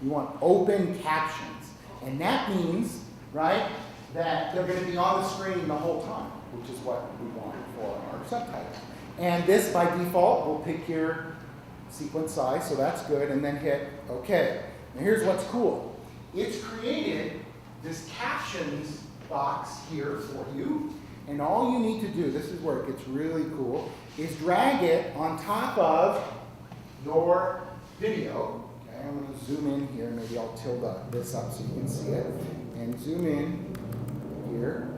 We want open captions. And that means, right, that they're going to be on the screen the whole time, which is what we want for our subtitles. And this, by default, will pick your sequence size, so that's good, and then hit OK. Now here's what's cool. It's created this captions box here for you, and all you need to do, this is where it gets really cool, is drag it on top of your video. Okay, I'm going to zoom in here. Maybe I'll tilt this up so you can see it, and zoom in here.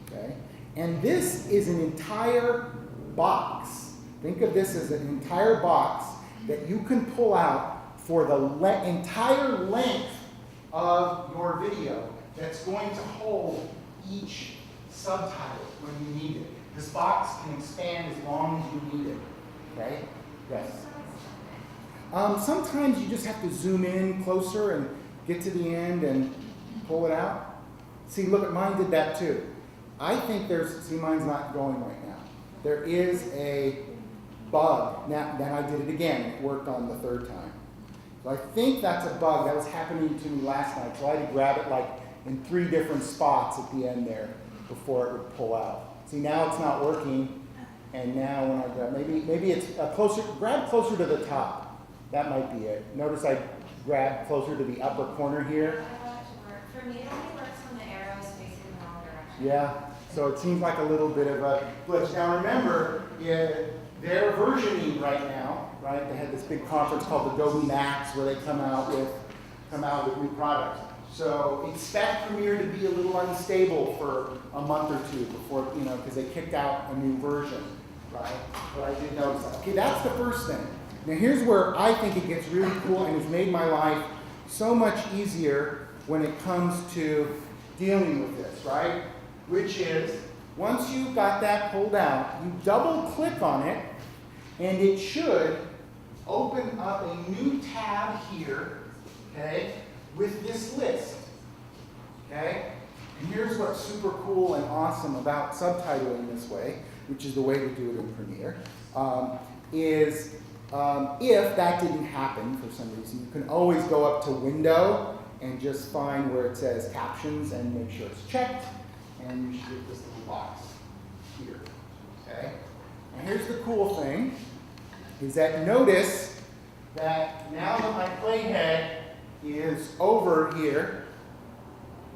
Okay, and this is an entire box. Think of this as an entire box that you can pull out for the entire length of your video that's going to hold each subtitle when you need it. This box can expand as long as you need it. Okay? Yes? Sometimes you just have to zoom in closer and get to the end and pull it out. See, look at mine did that too. I think see, mine's not going right now. There is a bug. Now, then I did it again. It worked on the third time. So I think that's a bug. That was happening to me last night. So I had to grab it like in 3 different spots at the end there before it would pull out. See, now it's not working. And now when I grab, maybe it's grab closer to the top. That might be it. Notice I grabbed closer to the upper corner here. For me, it only works when the arrow is facing the wrong direction. Yeah. So it seems like a little bit of a glitch. Now remember, their versioning right now right? They had this big conference called Adobe Max where they come out with new products. So expect Premiere to be a little unstable for a month or two before, because they kicked out a new version, right? But I did notice that. Okay, that's the first thing. Now here's where I think it gets really cool and has made my life so much easier when it comes to dealing with this, right? Which is, once you've got that pulled out, you double click on it, and it should open up a new tab here, okay, with this list, okay? And here's what's super cool and awesome about subtitling this way, which is the way we do it in Premiere, if that didn't happen for some reason, you can always go up to Window and just find where it says Captions and make sure it's checked, and you should get this little box here, okay? And here's the cool thing, is that notice that now that my playhead is over here,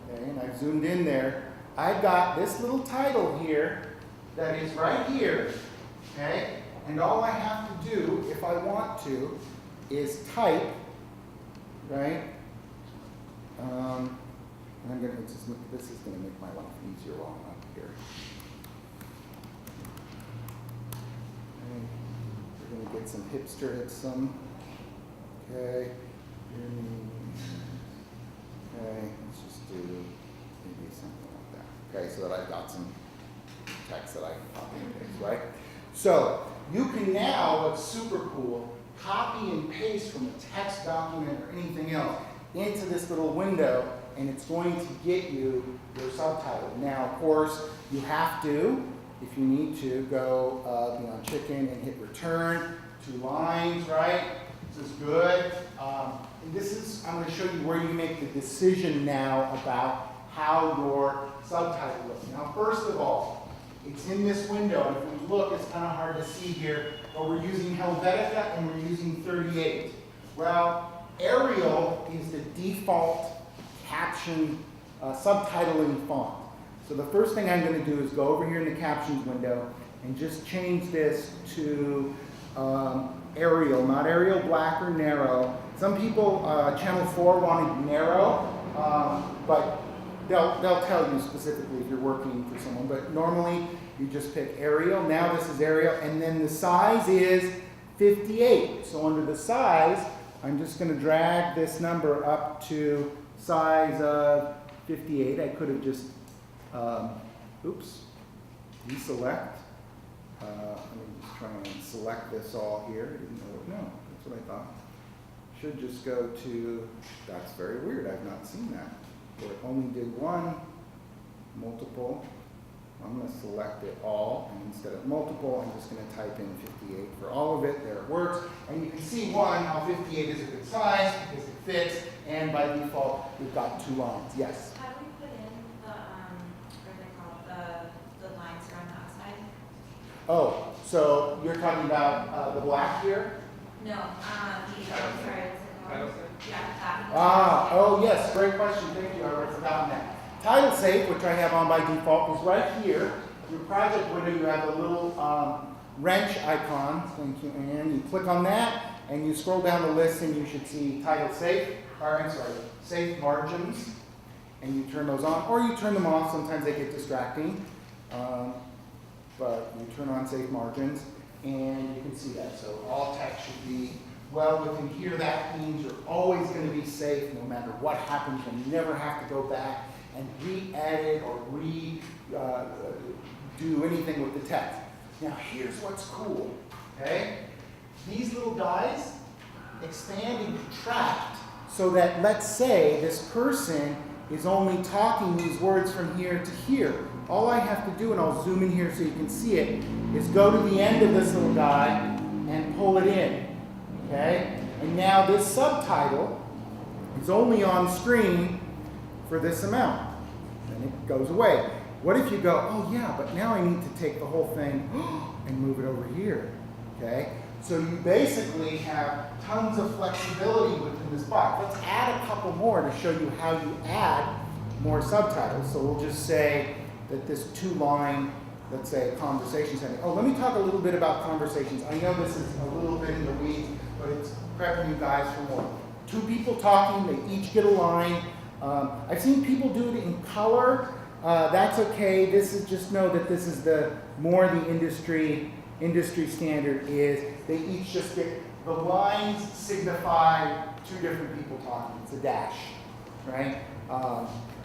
okay, and I've zoomed in there, I've got this little title here that is right here, okay? And all I have to do, if I want to, is type, right? And I'm gonna, this is gonna make my life easier while I'm up here. Okay. We're gonna get some hipsterism. Okay. Okay, let's just do maybe something like that. Okay, so that I've got some text that I can copy and paste, right? So you can now, what's super cool, copy and paste from a text document or anything else into this little window, and it's going to get you your subtitle. Now, of course, you have to, if you need to, go beyond chicken and hit return. 2 lines, right? This is good. And this is, I'm going to show you where you make the decision now about how your subtitle looks. Now, first of all, it's in this window, and if we look, it's kind of hard to see here, but we're using Helvetica and we're using 38. Well, Arial is the default caption subtitling font. So the first thing I'm going to do is go over here in the captions window and just change this to Arial, not Arial Black or narrow. Some people, Channel 4 wanted narrow, but they'll tell you specifically if you're working for someone. But normally you just pick Arial. Now this is Arial, and then the size is 58. So under the size, I'm just going to drag this number up to size of 58. I could have just, deselect. Let me just try and select this all here. I didn't know. No, that's what I thought. Should just go to, that's very weird. I've not seen that. So it only did one, multiple. I'm going to select it all, and instead of multiple, I'm just going to type in 58 for all of it. There it works. And you can see, how 58 is a good size because it fits, and by default, we've got 2 lines. Yes? How do we put in the, what are they called, the lines around the outside? Oh, so you're talking about the black here? No, sorry, what's it called? Yeah, that. Oh yes, great question. Thank you. I would have forgotten that. Title Safe, which I have on by default, is right here. Your project window, you have a little wrench icon. Thank you, Ann. You click on that, and you scroll down the list, and you should see Title Safe, Safe Margins, and you turn those on, or you turn them off. Sometimes they get distracting, but you turn on Safe Margins, and you can see that. So all text should be well within here. That means you're always going to be safe no matter what happens. You'll never have to go back and re-edit or do anything with the text. Now here's what's cool, okay? These little guys expand and contract so that, let's say, this person is only talking these words from here to here. All I have to do, and I'll zoom in here so you can see it, is go to the end of this little guy and pull it in, okay? And now this subtitle is only on screen for this amount, and it goes away. What if you go, oh yeah, but now I need to take the whole thing and move it over here, okay? So you basically have tons of flexibility within this box. Let's add a couple more to show you how you add more subtitles. So we'll just say that this 2-line let's say, a conversation setting. Oh, let me talk a little bit about conversations. I know this is a little bit in the weeds, but it's prepping you guys for more. Two people talking, they each get a line. I've seen people do it in color. That's okay. This is, just know that this is the more the industry standard is. They each just get, the lines signify two different people talking. It's a dash, right?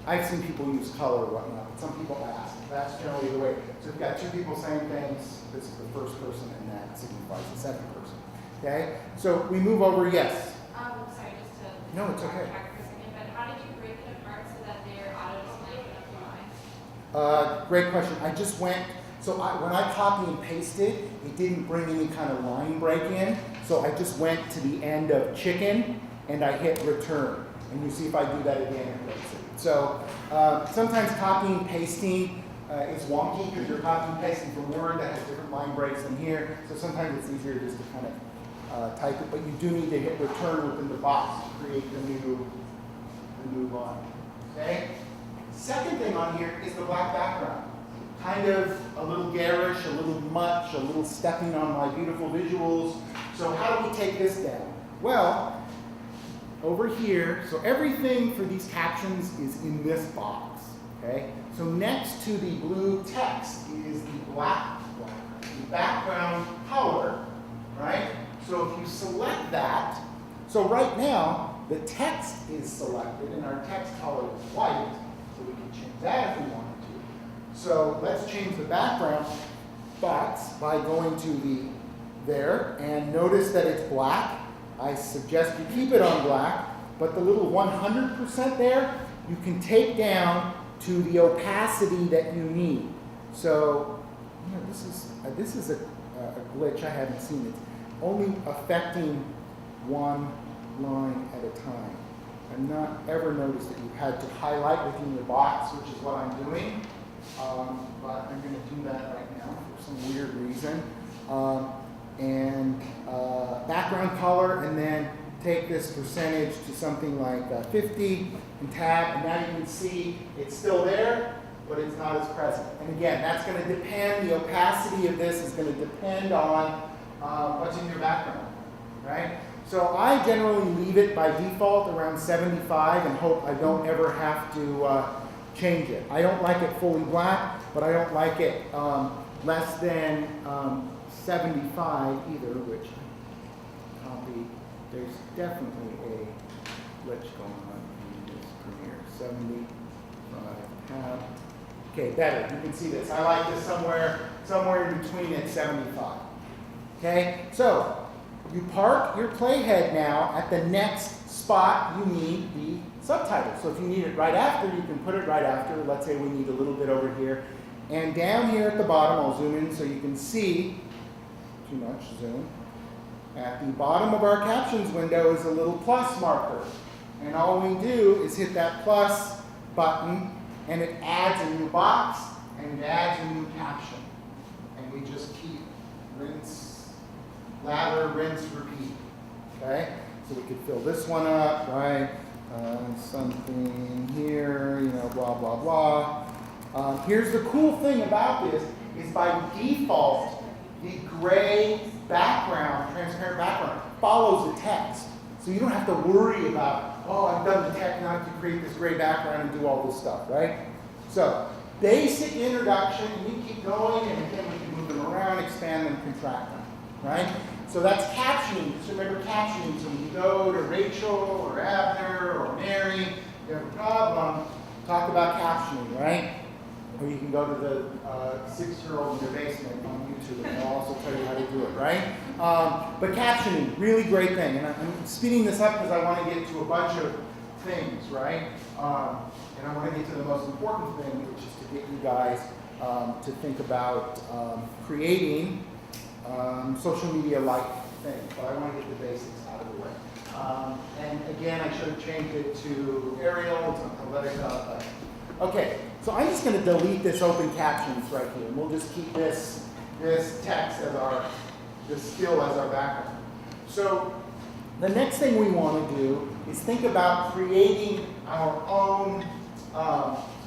I've seen people use color or whatnot, but some people ask. That's generally the way. So if you've got two people saying things, this is the first person, and that signifies the second person. Okay? So we move over, yes? Sorry, just to No, it's okay. back for a second, but how did you break it apart so that they're auto-displayed in a few lines? Great question. I just went, so when I copy and pasted, it didn't bring any kind of line break in. So I just went to the end of chicken and I hit return. And you see if I do that again, it breaks it. So sometimes copying and pasting is wonky because you're copying and pasting from Word that has different line breaks than here. So sometimes it's easier just to kind of type it, but you do need to hit return within the box to create the new line. Okay? Second thing on here is the black background. Kind of a little garish, a little much, a little stepping on my beautiful visuals. So how do we take this down? Well, over here, so everything for these captions is in this box, okay? So next to the blue text is the black the background color, right? So if you select that, so right now, the text is selected and our text color is white, so we can change that if we wanted to. So let's change the background box by going to there, and notice that it's black. I suggest you keep it on black, but the little 100% there, you can take down to the opacity that you need. So, you know, this is a glitch I haven't seen. It's only affecting one line at a time. I've not ever noticed that you've had to highlight within your box, which is what I'm doing. But I'm going to do that right now for some weird reason. Background color, and then take this percentage to something like 50 and tab, and now you can see it's still there, but it's not as present. And again, that's going to depend, the opacity of this is going to depend on what's in your background, right? So I generally leave it by default around 75 and hope I don't ever have to change it. I don't like it fully black, but I don't like it less than 75 either, which copy. There's definitely a glitch going on in this Premiere. 75 tab. Okay, better. You can see this. I like this somewhere in between at 75. Okay, so you park your playhead now at the next spot you need the subtitle. So if you need it right after, you can put it right after. Let's say we need a little bit over here. And down here at the bottom, I'll zoom in so you can see, too much zoom. At the bottom of our captions window is a little plus marker. And all we do is hit that plus button, and it adds a new box, and it adds a new caption. And we just keep rinse, lather, rinse, repeat. Okay? So we could fill this one up, right? Something here, you know, blah, blah, blah. Here's the cool thing about this, is by default, the gray background, transparent background, follows the text. So you don't have to worry about, oh, I've done the text, now I have to create this gray background and do all this stuff, right? So, basic introduction, and you keep going, and again, we can move them around, expand them, contract them, right? So that's captioning. Just remember captioning. So when you go to Rachel or Abner or Mary, you have a problem, talk about captioning, right? Or you can go to the 6-year-old in your basement on YouTube, and they'll also tell you how to do it, right? But captioning, really great thing. And I'm speeding this up because I want to get to a bunch of things, right? And I want to get to the most important thing, which is to get you guys to think about creating social media-like things. But I want to get the basics out of the way. And again, I should have changed it to Arial. I'll let it go. Okay, so I'm just going to delete this open captions right here, and we'll just keep this text as this still as our background. So the next thing we want to do is think about creating our own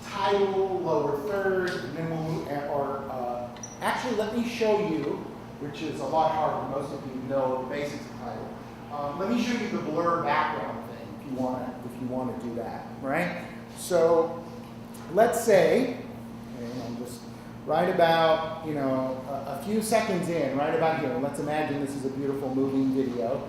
title, lower third, and then we'll move, or Actually, let me show you, which is a lot harder. Most of you know the basics of title. Let me show you the blur background thing if you want to do that, right? So let's say, and I'm just right about, a few seconds in, right about here. Let's imagine this is a beautiful moving video.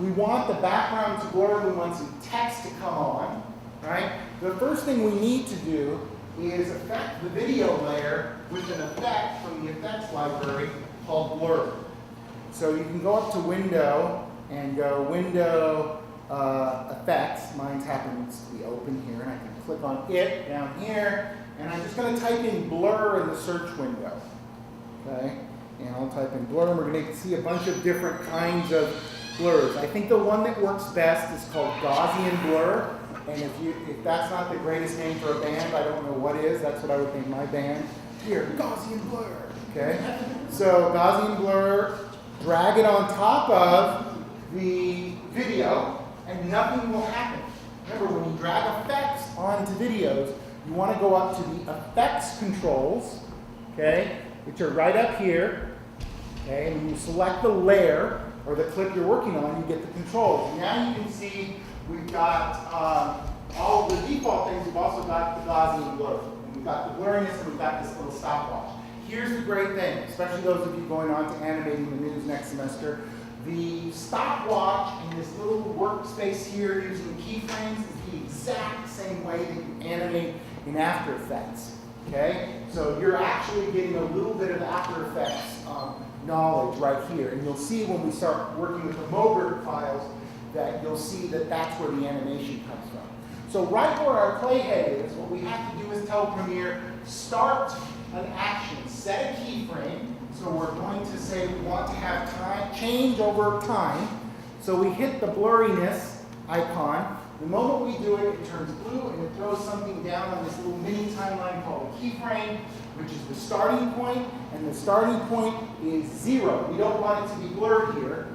We want the background to blur. We want some text to come on, right? The first thing we need to do is affect the video layer with an effect from the effects library called blur. So you can go up to Window and go Window Effects. Mine happens to be open here, and I can click on it down here, and I'm just going to type in blur in the search window. Okay, and I'll type in blur, and we're going to see a bunch of different kinds of blurs. I think the one that works best is called Gaussian blur. And if that's not the greatest name for a band, I don't know what is. That's what I would name my band. Here, Gaussian blur. Okay? So Gaussian blur, drag it on top of the video, and nothing will happen. Remember, when you drag effects onto videos, you want to go up to the effects controls, okay, which are right up here. Okay, and when you select the layer or the clip you're working on, you get the controls. And now you can see we've got all the default things. We've also got the Gaussian blur. And we've got the blurriness, and we've got this little stopwatch. Here's the great thing, especially those of you going on to animating the news next semester. The stopwatch in this little workspace here using keyframes is the exact same way that you animate in After Effects. Okay? So you're actually getting a little bit of After Effects knowledge right here. And you'll see when we start working with the MOBIRD files that you'll see that that's where the animation comes from. So right where our playhead is, what we have to do is tell Premiere, start an action, set a keyframe. So we're going to say we want to have time change over time. So we hit the blurriness icon. The moment we do it, it turns blue and it throws something down on this little mini timeline called a keyframe, which is the starting point, and the starting point is 0. We don't want it to be blurred here,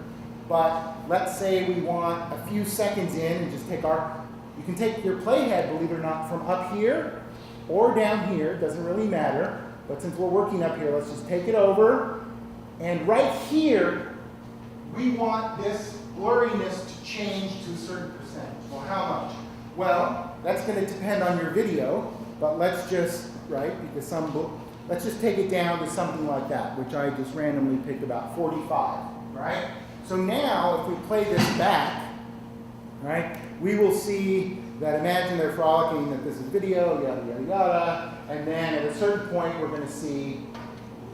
but let's say we want a few seconds in and just take you can take your playhead, believe it or not, from up here or down here, doesn't really matter, but since we're working up here, let's just take it over, and right here, we want this blurriness to change to a certain percentage. Well, how much? Well, that's going to depend on your video, but let's just, let's just take it down to something like that, which I just randomly picked about 45, right? So now, if we play this back, right, we will see that imagine they're frolicking, that this is video, yada, yada, yada, and then at a certain point, we're going to see,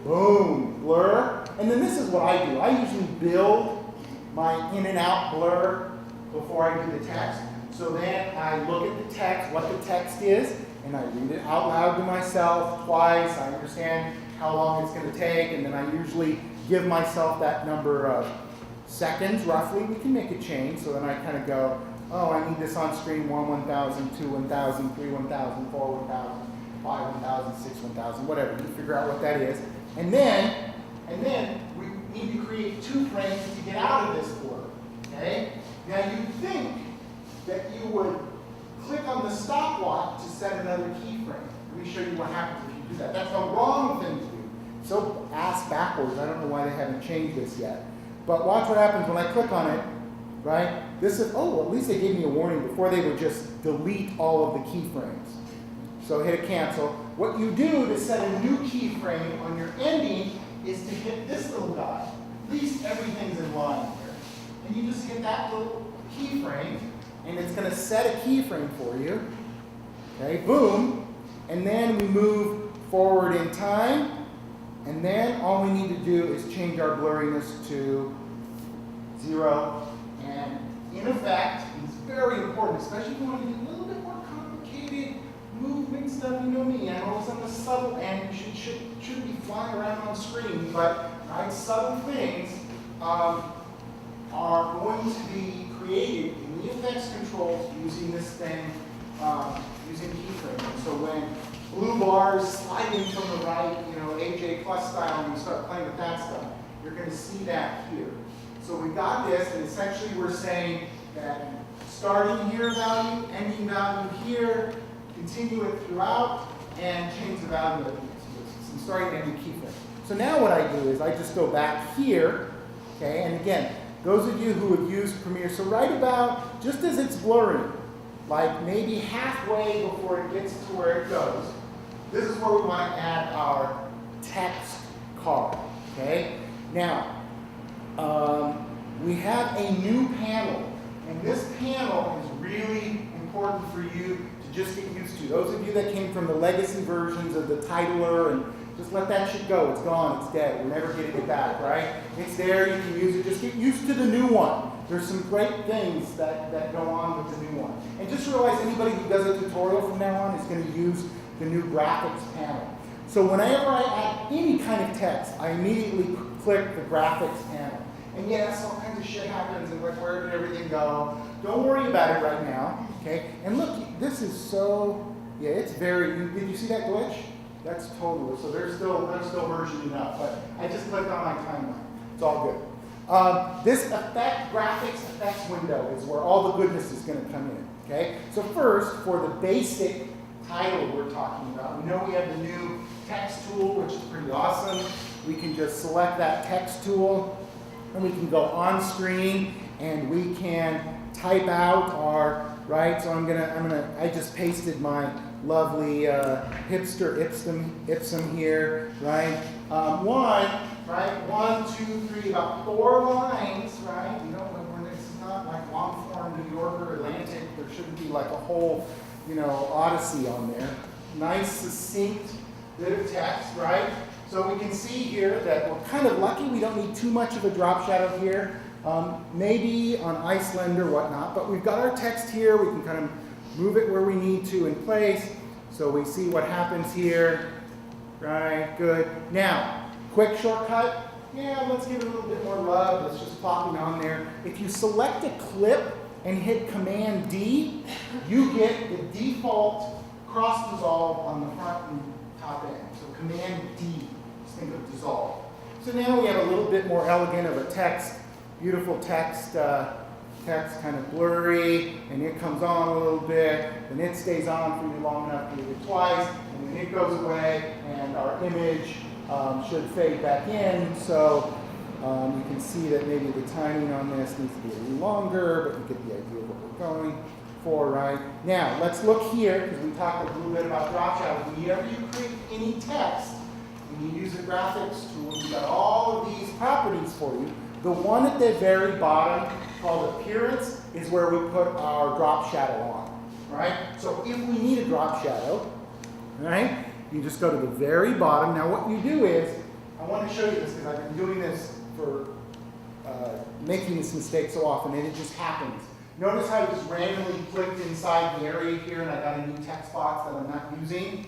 boom, blur. And then this is what I do. I usually build my in and out blur before I do the text. So then I look at the text, what the text is, and I read it out loud to myself twice. I understand how long it's going to take, and then I usually give myself that number of seconds, roughly. We can make a change, so then I kind of go, oh, I need this on screen 1, 1,000, 2, 1,000, 3, 1,000, 4, 1,000, 5, 1,000, 6, 1,000, whatever. You figure out what that is. And then we need to create 2 frames to get out of this blur. Okay? Now you'd think that you would click on the stopwatch to set another keyframe. Let me show you what happens if you do that. That's the wrong thing to do. So ass backwards. I don't know why they haven't changed this yet. But watch what happens when I click on it, right? This is, oh, at least they gave me a warning before they would just delete all of the keyframes. So hit cancel. What you do to set a new keyframe on your ending is to hit this little dot. At least everything's in line here. And you just hit that little keyframe, and it's going to set a keyframe for you. Okay, boom. And then we move forward in time. And then all we need to do is change our blurriness to 0. And in effect, it's very important, especially if you want to get a little bit more complicated movement stuff. You know me, I'm always on the subtle end. You shouldn't be flying around on screen, but subtle things are going to be created in the effects controls using this thing, using keyframing. So when blue bars sliding from the right, AJ plus style, and you start playing with that stuff, you're going to see that here. So we got this, and essentially we're saying that starting here value, ending value here, continue it throughout, and change the value of it. Some starting a new keyframe. So now what I do is I just go back here, okay, and again, those of you who have used Premiere, so right about, just as it's blurring, like maybe halfway before it gets to where it goes, this is where we want to add our text card, okay? Now, we have a new panel, and this panel is really important for you to just get used to. Those of you that came from the legacy versions of the titler, and just let that shit go. It's gone, it's dead. We're never getting it back, right? It's there, you can use it. Just get used to the new one. There's some great things that go on with the new one. And just realize anybody who does a tutorial from now on is going to use the new graphics panel. So whenever I add any kind of text, I immediately click the graphics panel. And yes, all kinds of shit happens, and like, where did everything go? Don't worry about it right now, okay? And look, this is so, yeah, it's very, did you see that glitch? That's totally, so they're still versioning up, but I just clicked on my timeline. It's all good. This graphics effects window is where all the goodness is going to come in, okay? So first, for the basic title we're talking about, we know we have the new text tool, which is pretty awesome. We can just select that text tool, and we can go on screen, and we can type out our, right? So I just pasted my lovely hipster Ipsum here, right? One, two, three, about 4 lines, right? You know, when it's not like long form New Yorker, Atlantic, there shouldn't be like a whole, you know, Odyssey on there. Nice, succinct bit of text, right? So we can see here that we're kind of lucky. We don't need too much of a drop shadow here. Maybe on Iceland or whatnot, but we've got our text here. We can kind of move it where we need to in place. So we see what happens here. Right, good. Now, quick shortcut. Yeah, let's give it a little bit more love. Let's just plop it on there. If you select a clip and hit Command D, you get the default cross dissolve on the front and top end. So Command D. Think of dissolve. So now we have a little bit more elegant of a text, beautiful text, text kind of blurry, and it comes on a little bit, and it stays on for you long enough to do it twice, and then it goes away, and our image should fade back in. So you can see that maybe the timing on this needs to be a little longer, but you get the idea of what we're going for, right? Now, let's look here, because we talked a little bit about drop shadows. Whenever you create any text, and you use the graphics tool, you've got all of these properties for you. The one at the very bottom, called Appearance, is where we put our drop shadow on, right? So if we need a drop shadow, right, you just go to the very bottom. Now what you do is, I want to show you this because I've been doing this for making this mistake so often, and it just happens. Notice how I just randomly clicked inside the area here, and I got a new text box that I'm not using.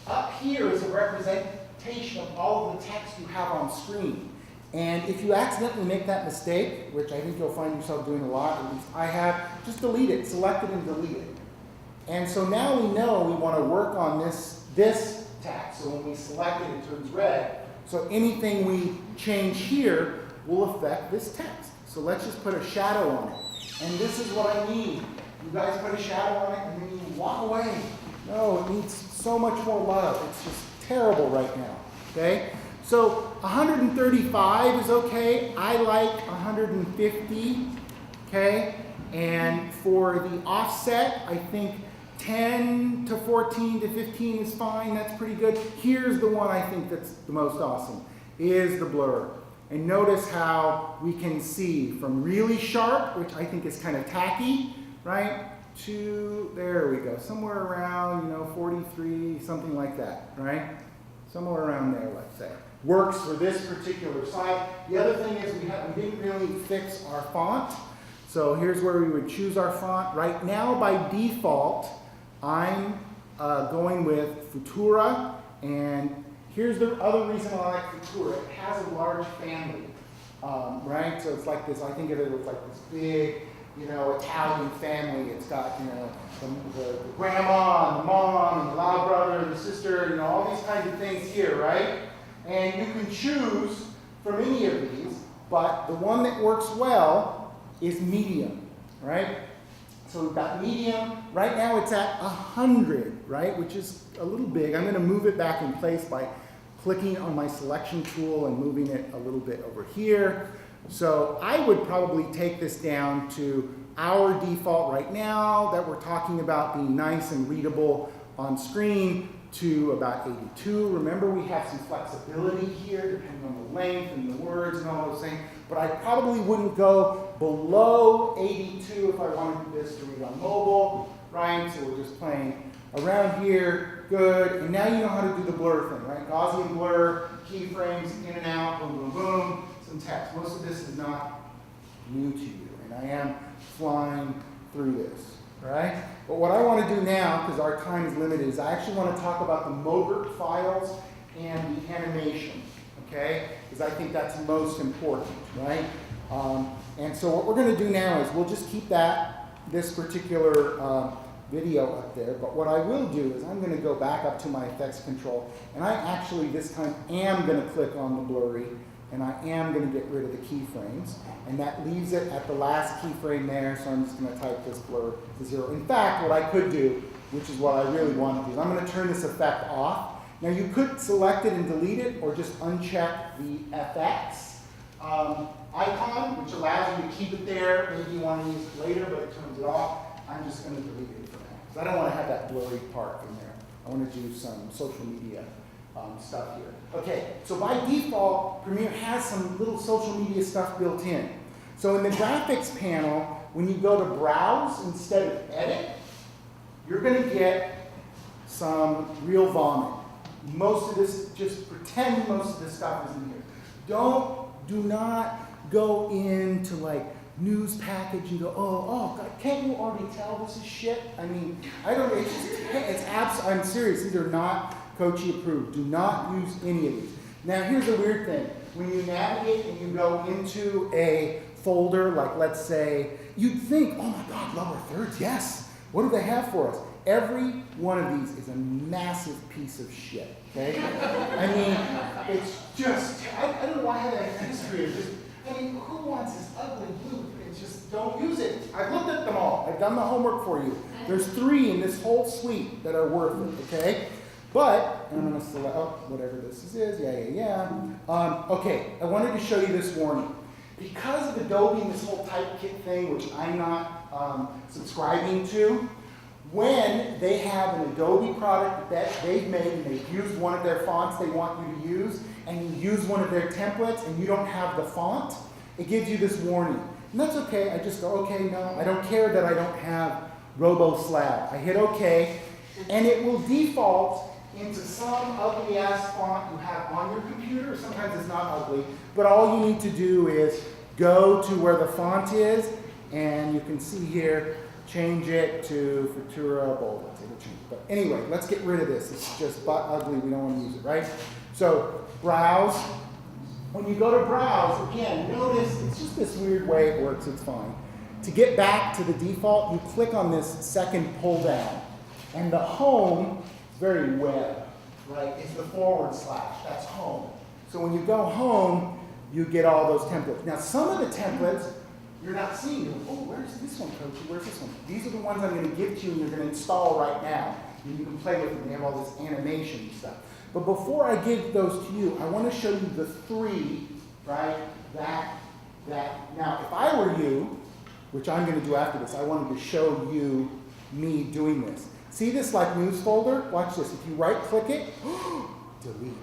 Up here is a representation of all of the text you have on screen. And if you accidentally make that mistake, which I think you'll find yourself doing a lot, at least I have, just delete it, select it and delete it. And so now we know we want to work on this text. So when we select it, it turns red. So anything we change here will affect this text. So let's just put a shadow on it. And this is what I need. You guys put a shadow on it and then you walk away. No, it needs so much more love. It's just terrible right now, okay? So 135 is okay. I like 150, okay? And for the offset, I think 10 to 14 to 15 is fine. That's pretty good. Here's the one I think that's the most awesome, is the blur. And notice how we can see from really sharp, which I think is kind of tacky, right? To, there we go, somewhere around, 43, something like that, right? Somewhere around there, let's say. Works for this particular site. The other thing is we didn't really fix our font. So here's where we would choose our font. Right now, by default, I'm going with Futura. And here's the other reason I like Futura. It has a large family, right? So it's like this, I think of it as like this big, Italian family. It's got, the grandma and the mom and the loud brother and the sister, all these kinds of things here, right? And you can choose from any of these, but the one that works well is medium, right? So we've got medium. Right now it's at 100, right? Which is a little big. I'm going to move it back in place by clicking on my selection tool and moving it a little bit over here. So I would probably take this down to our default right now that we're talking about being nice and readable on screen to about 82. Remember, we have some flexibility here depending on the length and the words and all those things, but I probably wouldn't go below 82 if I wanted this to read on mobile, right? So we're just playing around here, good. And now you know how to do the blur thing, right? Gaussian blur, keyframes, in and out, boom, boom, boom, some text. Most of this is not new to you, and I am flying through this, right? But what I want to do now, because our time is limited, is I actually want to talk about the Mogert files and the animation, okay? Because I think that's most important, right? And so what we're going to do now is we'll just keep this particular video up there, but what I will do is I'm going to go back up to my effects control, and I actually this time am going to click on the blurry, and I am going to get rid of the keyframes, and that leaves it at the last keyframe there, so I'm just going to type this blur to 0. In fact, what I could do, which is what I really want to do, is I'm going to turn this effect off. Now you could select it and delete it, or just uncheck the FX icon, which allows you to keep it there. Maybe you want to use it later, but it turns it off. I'm just going to delete it for now, because I don't want to have that blurry part in there. I want to do some social media stuff here. Okay, so by default, Premiere has some little social media stuff built in. So in the graphics panel, when you go to browse instead of edit, you're going to get some real vomit. Most of this, just pretend most of this stuff is in here. Do not go into like news package and go, oh, God, can't you already tell this is shit? I mean, I don't, I'm serious, these are not Koci approved. Do not use any of these. Now here's a weird thing. When you navigate and you go into a folder, like let's say, you'd think, oh my God, lower thirds, yes. What do they have for us? Every one of these is a massive piece of shit, okay? I mean, it's just, I don't know why I have that history of just, I mean, who wants this ugly blue? It's just, don't use it. I've looked at them all. I've done the homework for you. There's 3 in this whole suite that are worth it, okay? But, and I'm going to select, whatever this is, yeah. Okay, I wanted to show you this warning. Because of Adobe and this whole typekit thing, which I'm not subscribing to, when they have an Adobe product that they've made and they've used one of their fonts they want you to use, and you use one of their templates and you don't have the font, it gives you this warning. And that's okay, I just go, okay, no, I don't care that I don't have RoboSlab. I hit okay, and it will default into some ugly ass font you have on your computer. Sometimes it's not ugly, but all you need to do is go to where the font is, and you can see here, change it to Futura Bold. It'll change. But anyway, let's get rid of this. It's just butt ugly. We don't want to use it, right? So browse. When you go to browse, again, notice it's just this weird way it works. It's fine. To get back to the default, you click on this second pull down, and the home, very web, right? It's the /. That's home. So when you go home, you get all those templates. Now, some of the templates you're not seeing. Oh, where's this one, Koci? Where's this one? These are the ones I'm going to give to you and you're going to install right now. And you can play with them. They have all this animation stuff. But before I give those to you, I want to show you the 3, right? That. Now, if I were you, which I'm going to do after this, I wanted to show you me doing this. See this like news folder? Watch this. If you right click it, delete.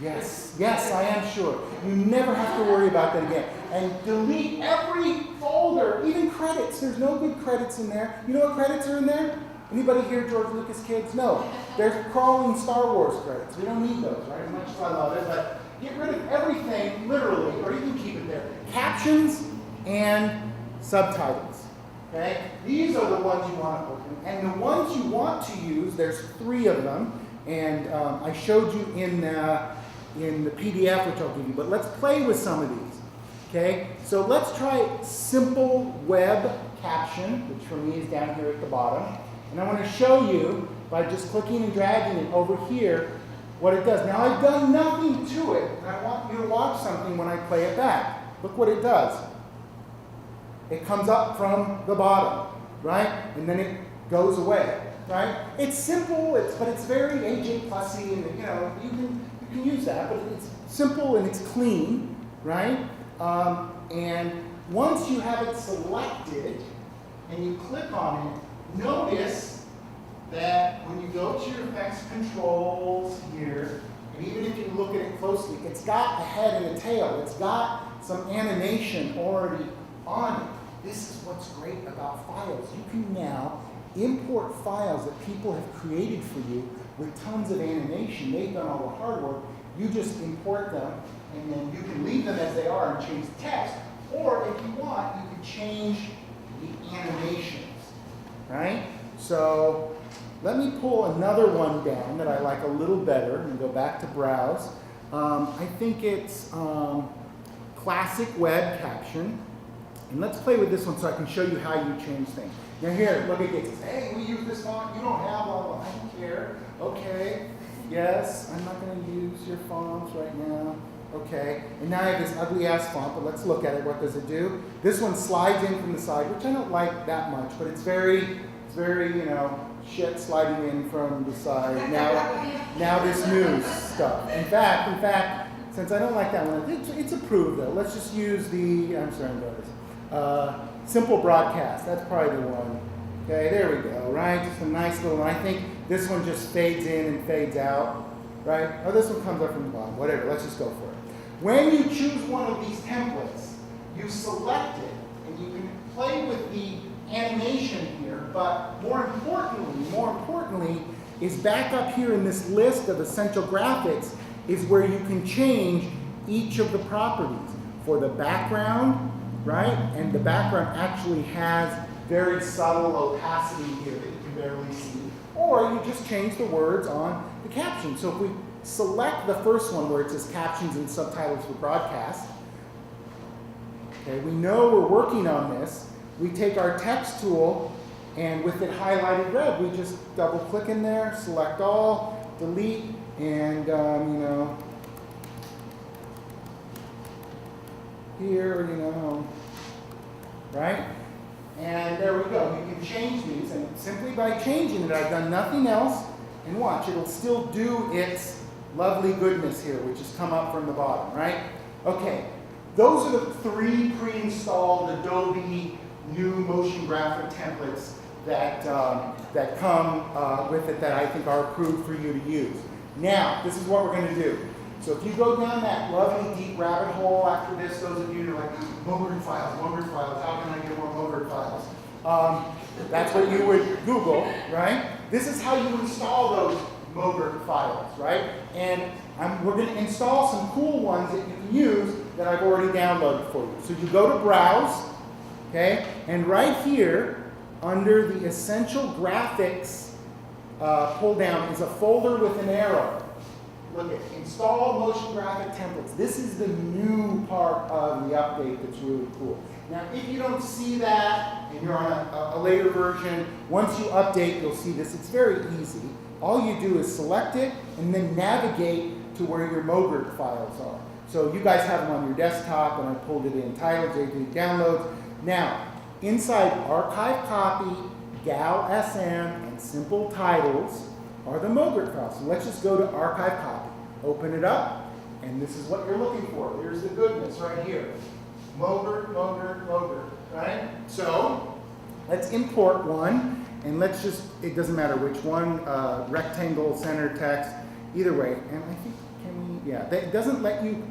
Yes, I am sure. You never have to worry about that again. And delete every folder, even credits. There's no good credits in there. You know what credits are in there? Anybody here George Lucas kids? No. There's crawling Star Wars credits. We don't need those, right? As much as I love it, but get rid of everything, literally, or you can keep it there. Captions and subtitles. Okay? These are the ones you want to open. And the ones you want to use, there's 3 of them. And I showed you in the PDF, which I'll give you. But let's play with some of these. Okay? So let's try simple web caption, which for me is down here at the bottom. And I want to show you, by just clicking and dragging it over here, what it does. Now, I've done nothing to it. And I want you to watch something when I play it back. Look what it does. It comes up from the bottom, right? And then it goes away. right? It's simple, but it's very AJ Plussy, and you can use that, but it's simple and it's clean, right? And once you have it selected and you click on it, notice that when you go to your effects controls here, and even if you look at it closely, it's got a head and a tail. It's got some animation already on it. This is what's great about files. You can now import files that people have created for you with tons of animation. They've done all the hard work. You just import them, and then you can leave them as they are and change the text. Or if you want, you can change the animations, right? So let me pull another one down that I like a little better and go back to browse. I think it's classic web caption. And let's play with this one so I can show you how you change things. Now here, look at this. Hey, we use this font. You don't have one. I don't care. Okay. Yes, I'm not going to use your fonts right now. Okay. And now I have this ugly ass font, but let's look at it. What does it do? This one slides in from the side, which I don't like that much, but it's very, shit sliding in from the side. Now this new stuff. In fact, since I don't like that one, it's approved though. Let's just use the, I'm sorry, simple broadcast. That's probably the one. Okay, there we go, right? Just a nice little one. I think this one just fades in and fades out, right? Oh, this one comes up from the bottom. Whatever, let's just go for it. When you choose one of these templates, you select it, and you can play with the animation here, but more importantly, is back up here in this list of essential graphics is where you can change each of the properties. For the background, right? And the background actually has very subtle opacity here that you can barely see. Or you just change the words on the caption. So if we select the first one where it says captions and subtitles for broadcast, okay, we know we're working on this. We take our text tool, and with it highlighted red, we just double click in there, select all, delete, and here, right? And there we go. You can change these, and simply by changing it, I've done nothing else. And watch, it'll still do its lovely goodness here, which has come up from the bottom, right? Okay, those are the 3 pre-installed Adobe new motion graphic templates that come with it that I think are approved for you to use. Now, this is what we're going to do. So if you go down that lovely deep rabbit hole after this, those of you who are like, Mogert files, how can I get more Mogert files? That's what you would Google, right? This is how you install those Mogert files, right? And we're going to install some cool ones that you can use that I've already downloaded for you. So you go to Browse, okay? And right here, under the Essential Graphics pull down is a folder with an arrow. Look at Install Motion Graphic Templates. This is the new part of the update that's really cool. Now, if you don't see that and you're on a later version, once you update, you'll see this. It's very easy. All you do is select it and then navigate to where your Mogert files are. So you guys have them on your desktop, and I pulled it in title, JD downloads. Now, inside Archive Copy, Gal SM, and Simple Titles are the Mogert files. So let's just go to Archive Copy. Open it up, and this is what you're looking for. Here's the goodness right here. Mogert, right? So let's import one, and let's just, it doesn't matter which one, rectangle, center text, either way. And I think, can we, yeah, it doesn't let you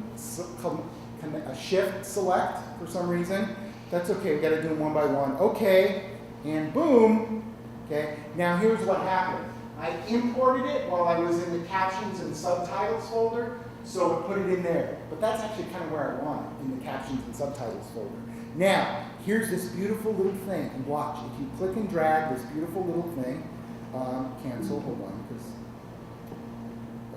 shift select for some reason. That's okay, we gotta do them one by one. Okay, and boom. Okay, now here's what happened. I imported it while I was in the captions and subtitles folder, so it put it in there. But that's actually kind of where I want it, in the captions and subtitles folder. Now, here's this beautiful little thing. And watch, if you click and drag this beautiful little thing, cancel, hold on, because,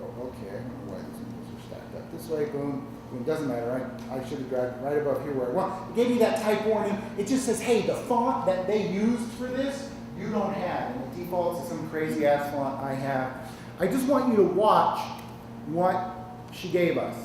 oh, okay, I don't know why these numbers are stacked up this way, boom. It doesn't matter, I should have dragged right above here where I want. It gave me that type warning. It just says, hey, the font that they used for this, you don't have. And it defaults to some crazy ass font I have. I just want you to watch what she gave us.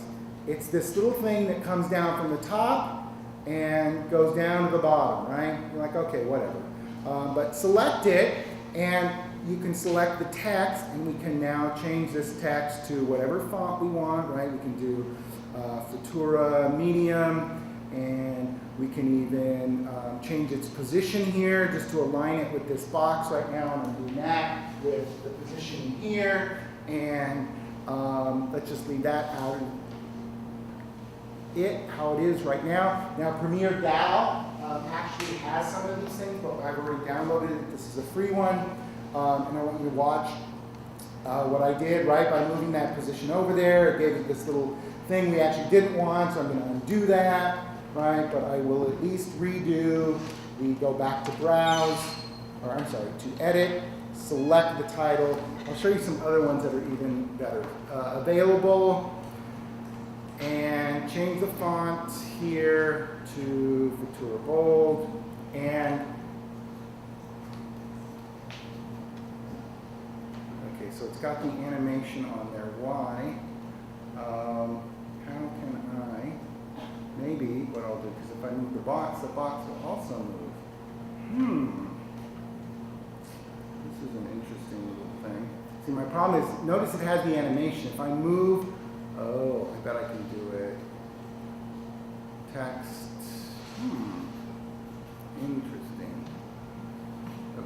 It's this little thing that comes down from the top and goes down to the bottom, right? You're like, okay, whatever. But select it, and you can select the text, and we can now change this text to whatever font we want, right? We can do Futura medium, and we can even change its position here just to align it with this box right now. I'm doing that with the position here, and let's just leave that out of it, how it is right now. Now Premiere Gal actually has some of these things, but I've already downloaded it. This is a free one, and I want you to watch what I did, right? By moving that position over there, it gave it this little thing we actually didn't want, so I'm going to undo that, right? But I will at least redo. We go back to browse, or I'm sorry, to edit, select the title. I'll show you some other ones that are even better. Available, and change the font here to Futura Bold, and okay, so it's got the animation on there. Why? How can I? Maybe what I'll do, because if I move the box will also move. This is an interesting little thing. See, my problem is, notice it has the animation. If I move, oh, I bet I can do it. Text. Interesting.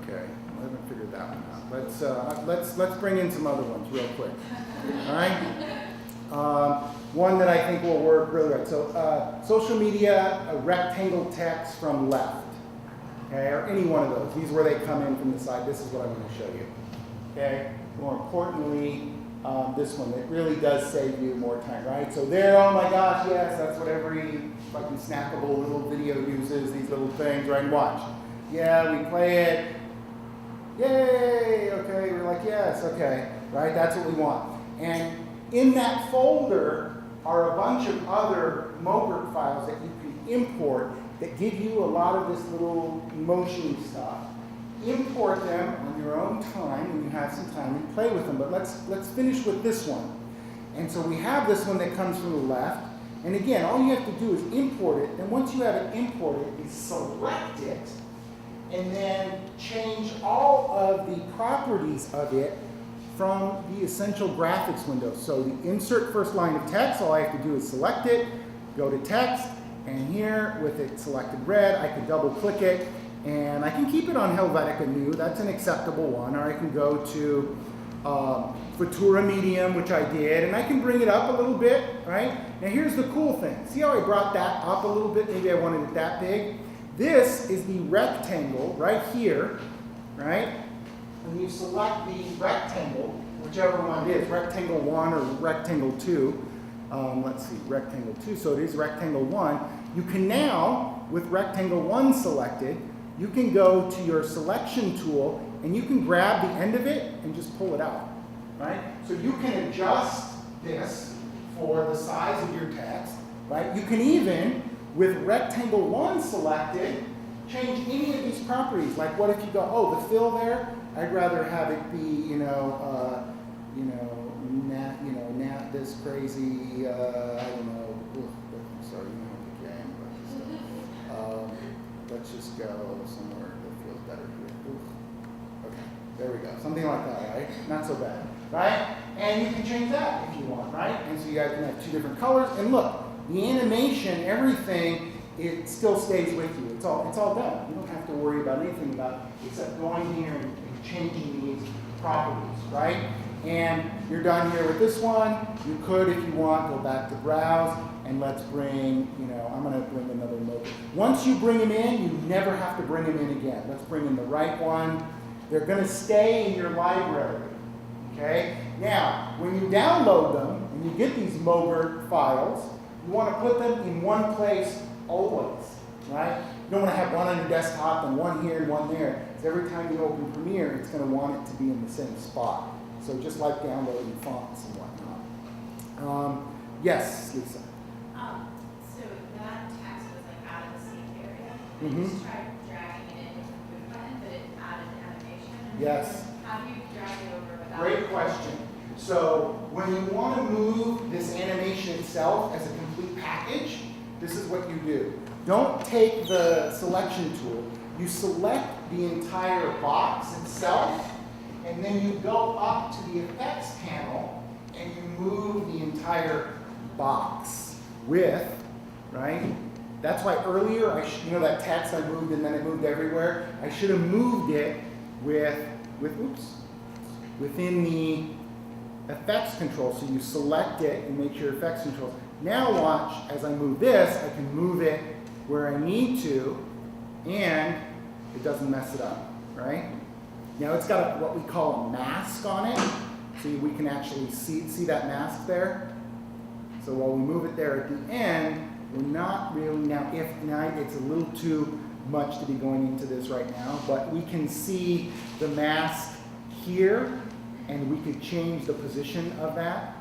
Okay, I haven't figured that one out. Let's bring in some other ones real quick. All right. One that I think will work really right. So, social media, a rectangle text from left. Okay, or any one of those. These are where they come in from the side. This is what I'm going to show you. Okay. More importantly, this one, it really does save you more time, right? So there, oh my gosh, yes, that's what every fucking snackable little video uses, these little things, right? Watch. Yeah, we play it. Yay, okay, we're like, yes, okay, right? That's what we want. And in that folder are a bunch of other MOGRT files that you can import that give you a lot of this little motion stuff. Import them on your own time when you have some time and play with them. But let's finish with this one. And so we have this one that comes from the left. And again, all you have to do is import it. And once you have it imported, you select it and then change all of the properties of it from the essential graphics window. So the insert first line of text, all I have to do is select it, go to text, and here with it selected red, I can double click it. And I can keep it on Helvetica New, that's an acceptable one, or I can go to Futura Medium, which I did, and I can bring it up a little bit, right? Now here's the cool thing. See how I brought that up a little bit? Maybe I wanted it that big. This is the rectangle right here, right? When you select the rectangle, whichever one it is, rectangle 1 or rectangle 2, let's see, rectangle 2, so it is rectangle 1. You can now, with rectangle 1 selected, you can go to your selection tool and you can grab the end of it and just pull it out, right? So you can adjust this for the size of your text, right? You can even, with rectangle 1 selected, change any of these properties. Like what if you go, oh, the fill there, I'd rather have it be, not this crazy, I don't know, I'm sorry, you know the game, but let's just go somewhere that feels better here. Oof. Okay, there we go. Something like that, right? Not so bad, right? And you can change that if you want, right? And so you guys can have 2 different colors. And look, the animation, everything, it still stays with you. It's all done. You don't have to worry about anything about except going here and changing these properties, right? And you're done here with this one. You could, if you want, go back to browse. And let's bring, I'm going to bring another MOGRT. Once you bring them in, you never have to bring them in again. Let's bring in the right one. They're going to stay in your library, okay? Now, when you download them and you get these MOGRT files, you want to put them in one place always, right? You don't want to have one on your desktop and one here and one there. So every time you open Premiere, it's going to want it to be in the same spot. So just like downloading fonts and whatnot. Yes, Lisa. So that text was like out of the same area. Mm-hmm. I just tried dragging it in with the move button, but it added animation. Yes. How do you drag it over without? Great question. So when you want to move this animation itself as a complete package, this is what you do. Don't take the selection tool. You select the entire box itself, and then you go up to the effects panel and you move the entire box with, right? That's why earlier, you know that text I moved and then it moved everywhere? I should have moved it within the effects control. So you select it and make your effects controls. Now watch, as I move this, I can move it where I need to, and it doesn't mess it up, right? Now it's got what we call a mask on it, so we can actually see that mask there. So while we move it there at the end, we're not really, now it's a little too much to be going into this right now, but we can see the mask here, and we could change the position of that,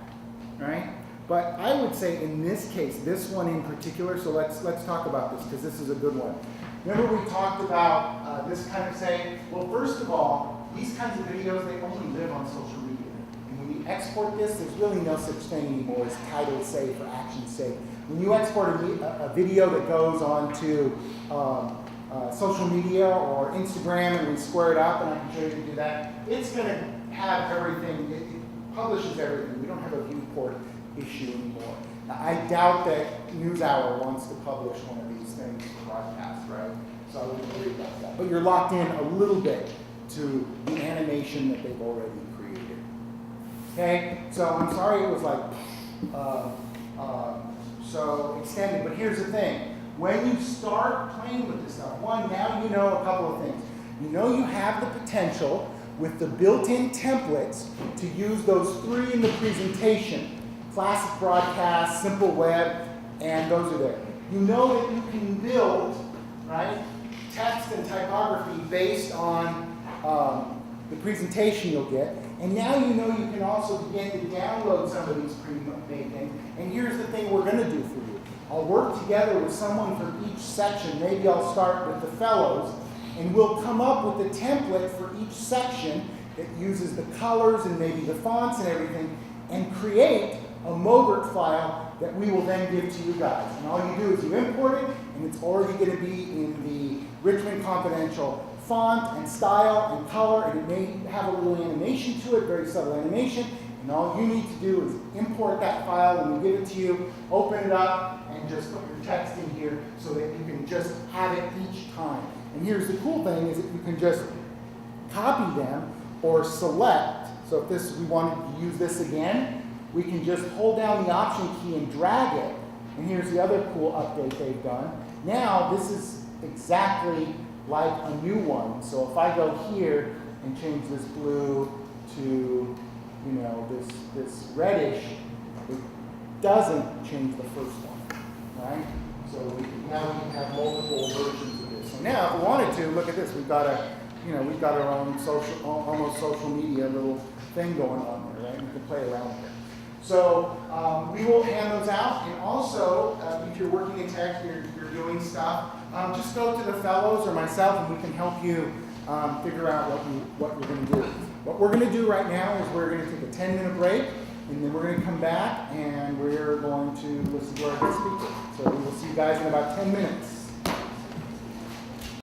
right? But I would say in this case, this one in particular, so let's talk about this, because this is a good one. Remember we talked about this kind of saying, well, first of all, these kinds of videos, they only live on social media. And when you export this, there's really no such thing anymore as title save for action's sake. When you export a video that goes onto social media or Instagram and we square it up, and I can show you to do that, it's going to have everything, it publishes everything. We don't have a viewport issue anymore. Now, I doubt that NewsHour wants to publish one of these things for broadcast, right? So I wouldn't worry about that. But you're locked in a little bit to the animation that they've already created. Okay, so I'm sorry it was like so extended, but here's the thing. When you start playing with this stuff, one, now you know a couple of things. You know you have the potential with the built-in templates to use those three in the presentation: classic broadcast, simple web, and those are there. You know that you can build, right, text and typography based on the presentation you'll get. And now you know you can also begin to download some of these pre-made things. And here's the thing we're going to do for you. I'll work together with someone from each section. Maybe I'll start with the fellows, and we'll come up with a template for each section that uses the colors and maybe the fonts and everything, and create a Mogurt file that we will then give to you guys. And all you do is you import it, and it's already going to be in the Richmond Confidential font and style and color, and it may have a little animation to it, very subtle animation, and all you need to do is import that file when we give it to you, open it up, and just put your text in here so that you can just have it each time. And here's the cool thing is that you can just copy them or select. So if we wanted to use this again, we can just hold down the Option key and drag it. And here's the other cool update they've done. Now this is exactly like a new one. So if I go here and change this blue to, this reddish, it doesn't change the first one, right? So now we can have multiple versions of this. So now if we wanted to, look at this. We've got our own almost social media little thing going on there, right? We can play around with it. So we will hand those out, and also if you're working in tech, you're doing stuff, just go to the fellows or myself, and we can help you figure out what you're going to do. What we're going to do right now is we're going to take a 10-minute break, and then we're going to come back, and we're going to listen to our guest speaker. So we will see you guys in about 10 minutes.